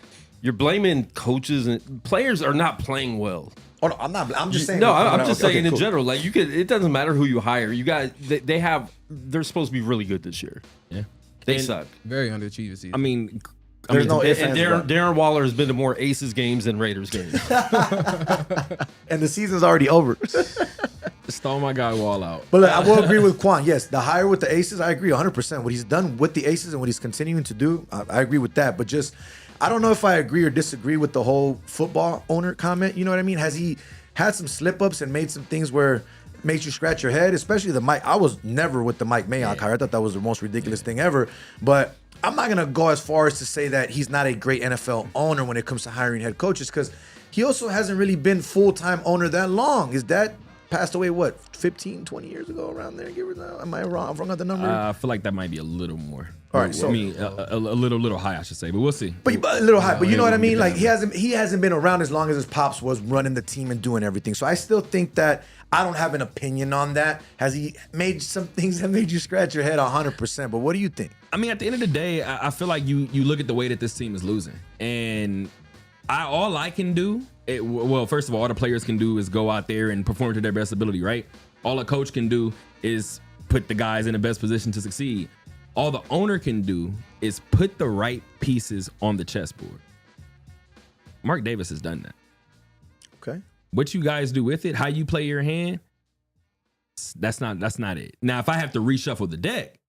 You're blaming coaches and players are not playing well. Oh, no, I'm not. I'm just saying. No, I'm just Okay, saying in cool. general. Like it doesn't matter who you hire. You guys, they're supposed to be really good this year. Yeah. They suck. Very underachieving season. I mean, There's no ifs, and ands, buts. Darren Waller has been to more Aces games than Raiders games. And the season's already over. stall my guy Wall out. But look, I will agree with Quan. Yes, the hire with the Aces, I agree 100%. What he's done with the Aces and what he's continuing to do, I agree with that. But just, I don't know if I agree or disagree with the whole football owner comment. You know what I mean? Has he had some slip-ups and made some things where it makes you scratch your head? Especially the Mike. I was never with the Mike Mayock hire. I thought that was the most ridiculous thing ever. But I'm not going to go as far as to say that he's not a great NFL owner when it comes to hiring head coaches because he also hasn't really been full-time owner that long. His dad passed away, 15, 20 years ago around there? Am I wrong? I've wrong the number? I feel like that might be a little more. All right, so a little high, I should say, but we'll see. But a little high. But you know what I mean? Like he hasn't been around as long as his pops was running the team and doing everything. So I still think that I don't have an opinion on that. Has he made some things that made you scratch your head 100%? But what do you think? I mean, at the end of the day, I feel like you look at the way that this team is losing, and all I can do, first of all the players can do is go out there and perform to their best ability, right? All a coach can do is put the guys in the best position to succeed. All the owner can do is put the right pieces on the chessboard. Mark Davis has done that. Okay. What you guys do with it, how you play your hand, that's not it. Now, if I have to reshuffle the deck,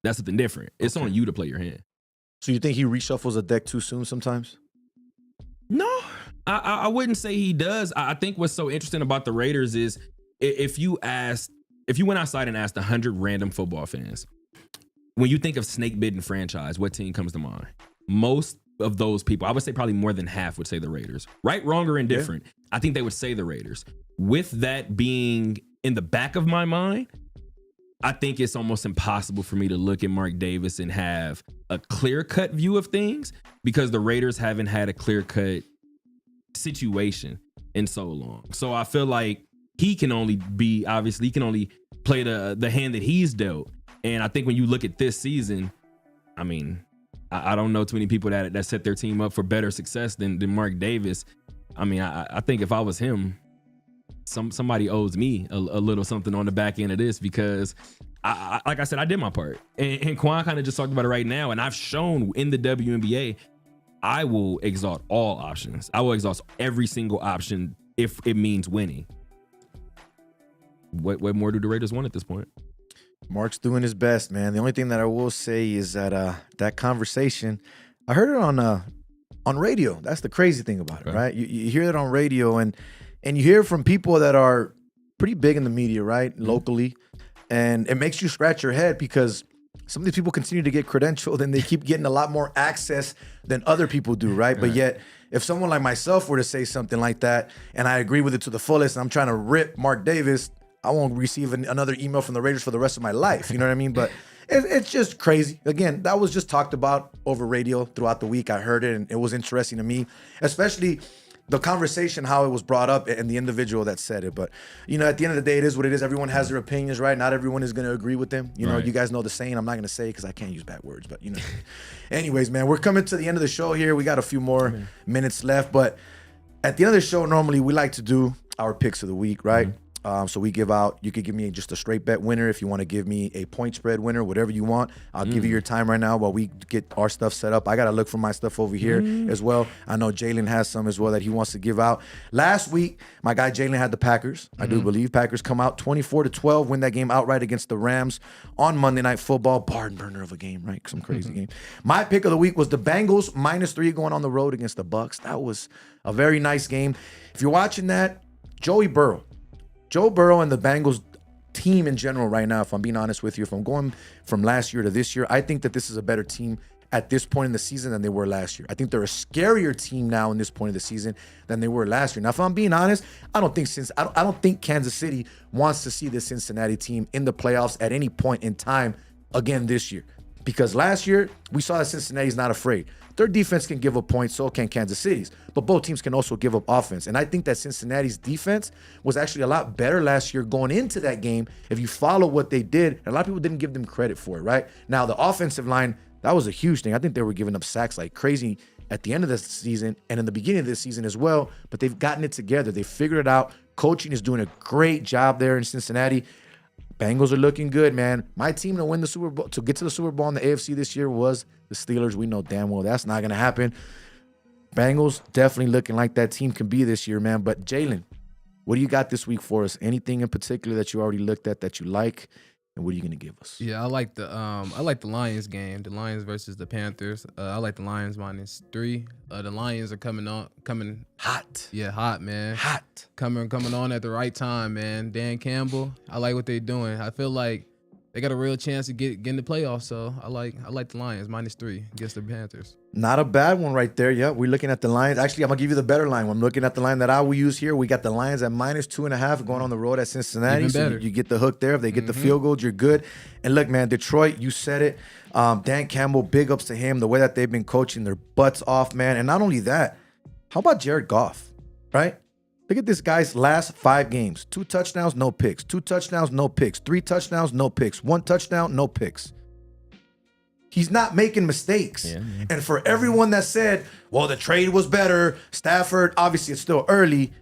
that's something different. It's on you to play your hand. So you think he reshuffles a deck too soon sometimes? No, I wouldn't say he does. I think what's so interesting about the Raiders is if you went outside and asked 100 random football fans, when you think of snake bitten franchise, what team comes to mind? Most of those people, I would say probably more than half would say the Raiders. Right, wrong, or indifferent. Yeah. I think they would say the Raiders. With that being in the back of my mind, I think it's almost impossible for me to look at Mark Davis and have a clear-cut view of things because the Raiders haven't had a clear-cut situation in so long. So I feel like he can only play the hand that he's dealt. And I think when you look at this season, I mean, I don't know too many people that set their team up for better success than Mark Davis. I mean, I think if I was him, somebody owes me a little something on the back end of this, because like I said, I did my part. And Quan kind of just talked about it right now. And I've shown in the WNBA, I will exalt all options. I will exhaust every single option if it means winning. What more do the Raiders want at this point? Mark's doing his best, man. The only thing that I will say is that that conversation, I heard it on radio. That's the crazy thing about it, right? You hear it on radio, and you hear it from people that are pretty big in the media, right, locally, and it makes you scratch your head because some of these people continue to get credentialed and they keep getting a lot more access than other people do, right? But yet, if someone like myself were to say something like that, and I agree with it to the fullest, and I'm trying to rip Mark Davis, I won't receive another email from the Raiders for the rest of my life. You know what I mean? But it's just crazy. Again, that was just talked about over radio throughout the week. I heard it, and it was interesting to me, especially the conversation, how it was brought up, and the individual that said it. But, you know, at the end of the day, it is what it is. Everyone has their opinions, right? Not everyone is going to agree with them. You know, you guys know the saying. I'm not going to say because I can't use bad words, but, you know. Anyways, man, we're coming to the end of the show here. We got a few more minutes left. But at the end of the show, normally we like to do our picks of the week, right? So we give out, you could give me just a straight bet winner if you want to give me a point spread winner, whatever you want. I'll give you your time right now while we get our stuff set up. I got to look for my stuff over here as well. I know Jalen has some as well that he wants to give out. Last week, my guy Jalen had the Packers. I do believe Packers come out 24-12, win that game outright against the Rams on Monday Night Football. Barn burner of a game, right? Some crazy game. My pick of the week was the Bengals -3 going on the road against the Bucs. That was a very nice game. If you're watching that, Joe Burrow and the Bengals team in general right now, if I'm being honest with you, if I'm going from last year to this year, I think that this is a better team at this point in the season than they were last year. I think they're a scarier team now in this point of the season than they were last year. Now, if I'm being honest, I don't think Kansas City wants to see the Cincinnati team in the playoffs at any point in time again this year. Because last year, we saw that Cincinnati's not afraid. Their defense can give up points, so can Kansas City's. But both teams can also give up offense. And I think that Cincinnati's defense was actually a lot better last year going into that game. If you follow what they did, and a lot of people didn't give them credit for it, right? Now, the offensive line, that was a huge thing. I think they were giving up sacks like crazy at the end of the season and in the beginning of this season as well. But they've gotten it together. They figured it out. Coaching is doing a great job there in Cincinnati. Bengals are looking good, man. My team to win the Super Bowl, to get to the Super Bowl in the AFC this year was the Steelers. We know damn well that's not going to happen. Bengals definitely looking like that team can be this year, man. But Jalen, what do you got this week for us? Anything in particular that you already looked at that you like? And what are you going to give us? Yeah, I like the Lions game, the Lions versus the Panthers. I like the Lions -3. The Lions are coming hot. Yeah, hot, man. Hot. Coming on at the right time, man. Dan Campbell, I like what they're doing. I feel like they got a real chance to get in the playoffs. So I like the Lions -3 against the Panthers. Not a bad one right there. Yeah, we're looking at the Lions. Actually, I'm going to give you the better line. I'm looking at the line that I will use here. We got the Lions at -2.5 going on the road at Cincinnati. Even so better. you get the hook there. If they get the field goals, you're good. And look, man, Detroit, you said it. Dan Campbell, big ups to him. The way that they've been coaching their butts off, man. And not only that, how about Jared Goff, right? Look at this guy's last 5 games. 2 touchdowns, no picks. 2 touchdowns, no picks. 3 touchdowns, no picks. 1 touchdown, no picks. He's not making mistakes. Yeah. And for everyone that said, well, the trade was better, Stafford, obviously it's still early,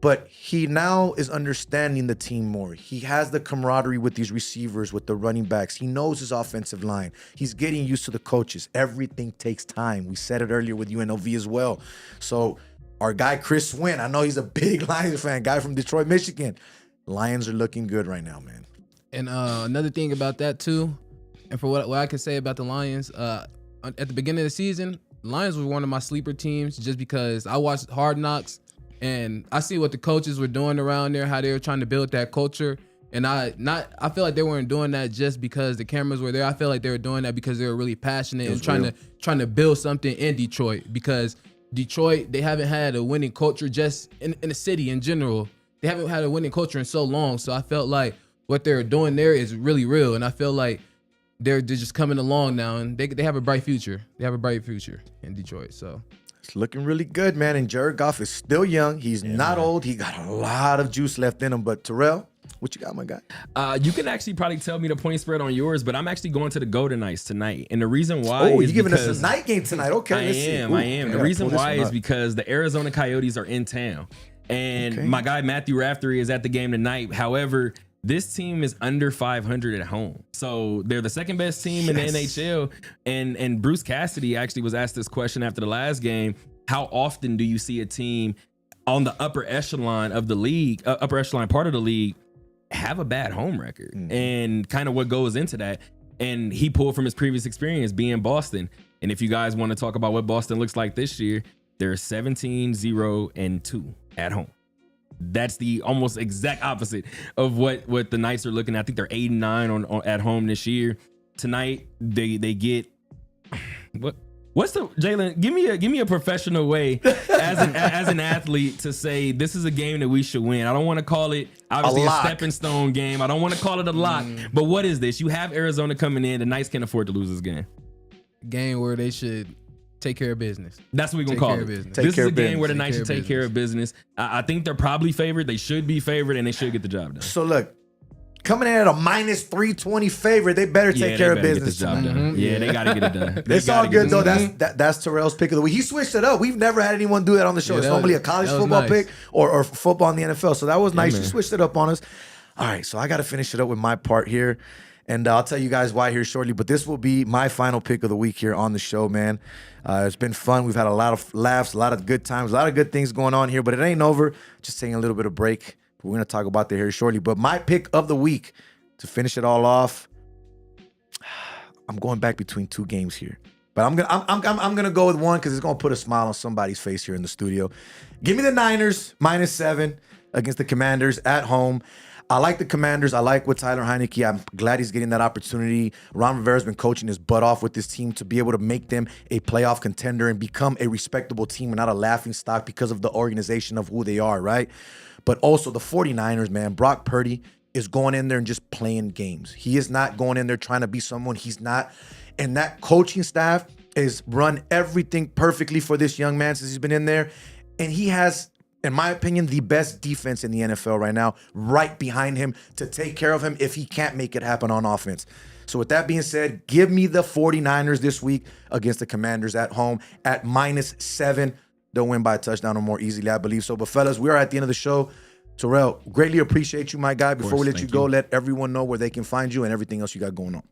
but he now is understanding the team more. He has the camaraderie with these receivers, with the running backs. He knows his offensive line. He's getting used to the coaches. Everything takes time. We said it earlier with UNLV as well. So our guy, Chris Wynn, I know he's a big Lions fan, guy from Detroit, Michigan. Lions are looking good right now, man. And another thing about that, too, and for what I can say about the Lions, at the beginning of the season, Lions were one of my sleeper teams just because I watched Hard Knocks and I see what the coaches were doing around there, how they were trying to build that culture. And I feel like they weren't doing that just because the cameras were there. I feel like they were doing that because they were really passionate and trying to build something in Detroit, because Detroit, they haven't had a winning culture just in the city in general. They haven't had a winning culture in so long. So I felt like what they're doing there is really real. And I feel like they're just coming along now, and they have a bright future. They have a bright future in Detroit. So it's looking really good, man. And Jared Goff is still young. He's not old. He got a lot of juice left in him. But Terrell, What you got, my guy? You can actually probably tell me the point spread on yours, but I'm actually going to the Golden Knights tonight. And the reason why Oh, is you're giving us because a night game tonight. Okay, let's see. I am. The reason why is up. because the Arizona Coyotes are in town. And my guy Matthew Raftery is at the game tonight. However, this team is under 500 at home. So they're the second best team in the NHL. And Bruce Cassidy actually was asked this question after the last game. How often do you see a team on the upper echelon of the league, upper echelon part of the league, have a bad home record? And kind of what goes into that. And he pulled from his previous experience being Boston. And if you guys want to talk about what Boston looks like this year, they're 17-0-2 at home. That's the almost exact opposite of what the Knights are looking at. I think they're 8-9 on at home this year. Tonight they get what's the Jalen? Give me a professional way as an athlete to say this is a game that we should win. I don't want to call it obviously a stepping stone game. I don't want to call it a lock. But what is this? You have Arizona coming in. The Knights can't afford to lose this game. Game where they should take care of business. That's what we're going to call it. This is a game where the Knights should take care of business. I think they're probably favored. They should be favored, and they should get the job done. So, look, coming in at a -320 favorite, they better take care of business. Get this job done. Yeah, they got to get it done. It's all good, though. That's Terrell's pick of the week. He switched it up. We've never had anyone do that on the show. It's normally a college football pick or football in the NFL. So that was nice. You switched it up on us. All right, so I got to finish it up with my part here. And I'll tell you guys why here shortly. But this will be my final pick of the week here on the show, man. It's been fun. We've had a lot of laughs, a lot of good times, a lot of good things going on here. But it ain't over. Just taking a little bit of break. We're going to talk about that here shortly. But my pick of the week, to finish it all off, I'm going back between two games here. But I'm gonna go with one because it's gonna put a smile on somebody's face here in the studio. Give me the Niners -7 against the Commanders at home. I like the Commanders. I like what Tyler Heineke. I'm glad he's getting that opportunity. Ron Rivera's been coaching his butt off with this team to be able to make them a playoff contender and become a respectable team and not a laughing stock because of the organization of who they are, right? But also the 49ers, man. Brock Purdy is going in there and just playing games. He is not going in there trying to be someone he's not. And that coaching staff has run everything perfectly for this young man since he's been in there. And he has, in my opinion, the best defense in the NFL right now, right behind him to take care of him if he can't make it happen on offense. So with that being said, give me the 49ers this week against the Commanders at home at -7. They'll win by a touchdown or more easily, I believe so. But fellas, we are at the end of the show. Terrell, greatly appreciate you, my guy. Before we let you go, let everyone know where they can find you and everything else you got going on.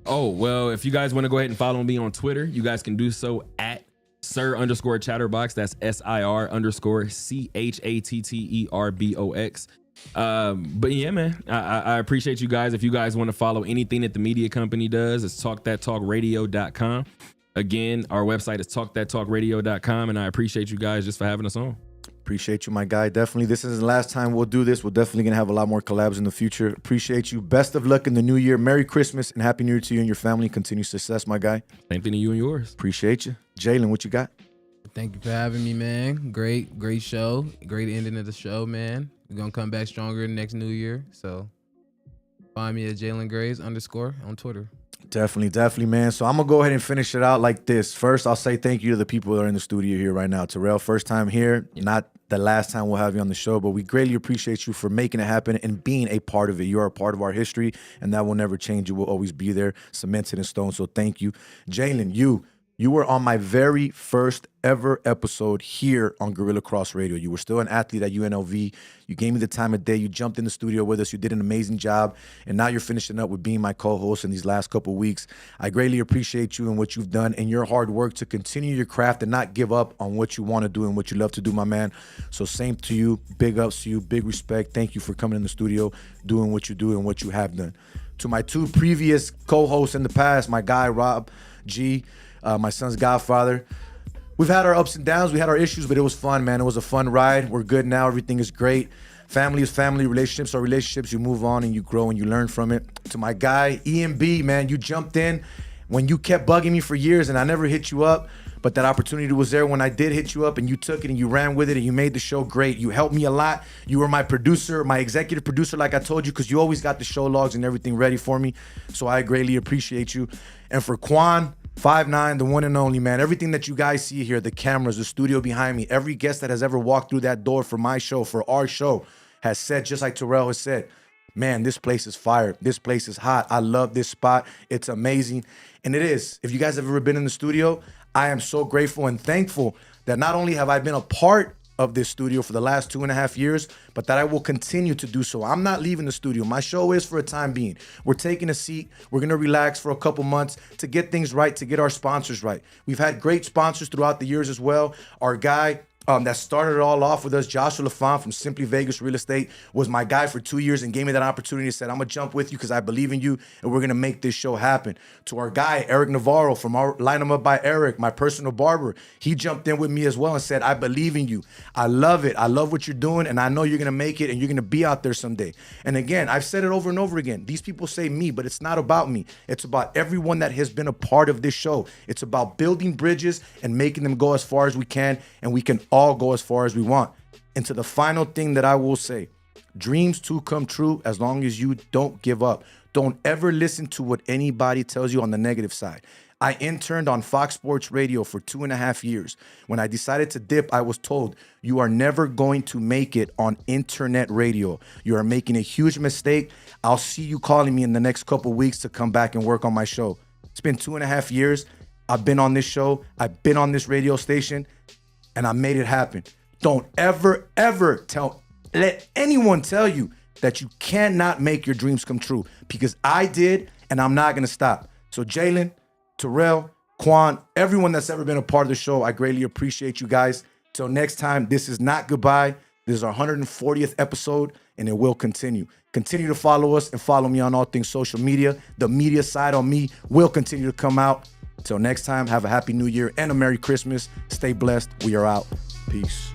Oh, well, if you guys want to go ahead and follow me on Twitter, you guys can do so at Sir_Chatterbox. That's SIR_CHATTERBOX. But yeah, man, I appreciate you guys. If you guys want to follow anything that the media company does, it's talkthattalkradio.com. Again, our website is talkthattalkradio.com, and I appreciate you guys just for having us on. Appreciate you, my guy. Definitely. This isn't the last time we'll do this. We're definitely going to have a lot more collabs in the future. Appreciate you. Best of luck in the new year. Merry Christmas and Happy New Year to you and your family. Continued success, my guy. Same thing to you and yours. Appreciate you. Jalen, what you got? Thank you for having me, man. Great show. Great ending of the show, man. We're going to come back stronger next new year. So find me at JalenGraves_ on Twitter. Definitely, man. So I'm going to go ahead and finish it out like this. First, I'll say thank you to the people that are in the studio here right now. Terrell, first time here, not the last time we'll have you on the show, but we greatly appreciate you for making it happen and being a part of it. You are a part of our history, and that will never change. You will always be there, cemented in stone, so thank you. Jalen, you were on my very first ever episode here on Gorilla Cross Radio. You were still an athlete at UNLV. You gave me the time of day. You jumped in the studio with us. You did an amazing job. And now you're finishing up with being my co-host in these last couple weeks. I greatly appreciate you and what you've done and your hard work to continue your craft and not give up on what you want to do and what you love to do, my man. So same to you. Big ups to you. Big respect. Thank you for coming in the studio, doing what you do and what you have done. To my two previous co-hosts in the past, my guy, Rob G., my son's godfather. We've had our ups and downs. We had our issues, but it was fun, man. It was a fun ride. We're good now. Everything is great. Family is family. Relationships are relationships. You move on and you grow and you learn from it. To my guy, EMB, man, you jumped in when you kept bugging me for years and I never hit you up, but that opportunity was there when I did hit you up and you took it and you ran with it and you made the show great. You helped me a lot. You were my producer, my executive producer, like I told you, because you always got the show logs and everything ready for me. So I greatly appreciate you. And for Quan, 5'9", the one and only, man. Everything that you guys see here, the cameras, the studio behind me, every guest that has ever walked through that door for my show, for our show, has said, just like Terrell has said, man, this place is fire. This place is hot. I love this spot. It's amazing. And it is. If you guys have ever been in the studio, I am so grateful and thankful that not only have I been a part of this studio for the last 2.5 years, but that I will continue to do so. I'm not leaving the studio. My show is for a time being. We're taking a seat. We're going to relax for a couple months to get things right, to get our sponsors right. We've had great sponsors throughout the years as well. Our guy that started it all off with us, Joshua LaFont from Simply Vegas Real Estate, was my guy for 2 years and gave me that opportunity and said, I'm going to jump with you because I believe in you and we're going to make this show happen. To our guy, Eric Navarro from our Line 'em Up by Eric, my personal barber, he jumped in with me as well and said, I believe in you. I love it. I love what you're doing and I know you're going to make it and you're going to be out there someday. And again, I've said it over and over again. These people say me, but it's not about me. It's about everyone that has been a part of this show. It's about building bridges and making them go as far as we can, and we can all go as far as we want. And to the final thing that I will say, dreams too come true as long as you don't give up. Don't ever listen to what anybody tells you on the negative side. I interned on Fox Sports Radio for 2.5 years. When I decided to dip, I was told, you are never going to make it on internet radio. You are making a huge mistake. I'll see you calling me in the next couple weeks to come back and work on my show. It's been 2.5 years. I've been on this show. I've been on this radio station, and I made it happen. Don't ever, ever let anyone tell you that you cannot make your dreams come true, because I did, and I'm not going to stop. So Jalen, Terrel, Quan, everyone that's ever been a part of the show, I greatly appreciate you guys. Till next time, this is not goodbye. This is our 140th episode, and it will continue. Continue to follow us and follow me on all things social media. The media side on me will continue to come out. Till next time, have a happy new year and a Merry Christmas. Stay blessed. We are out. Peace.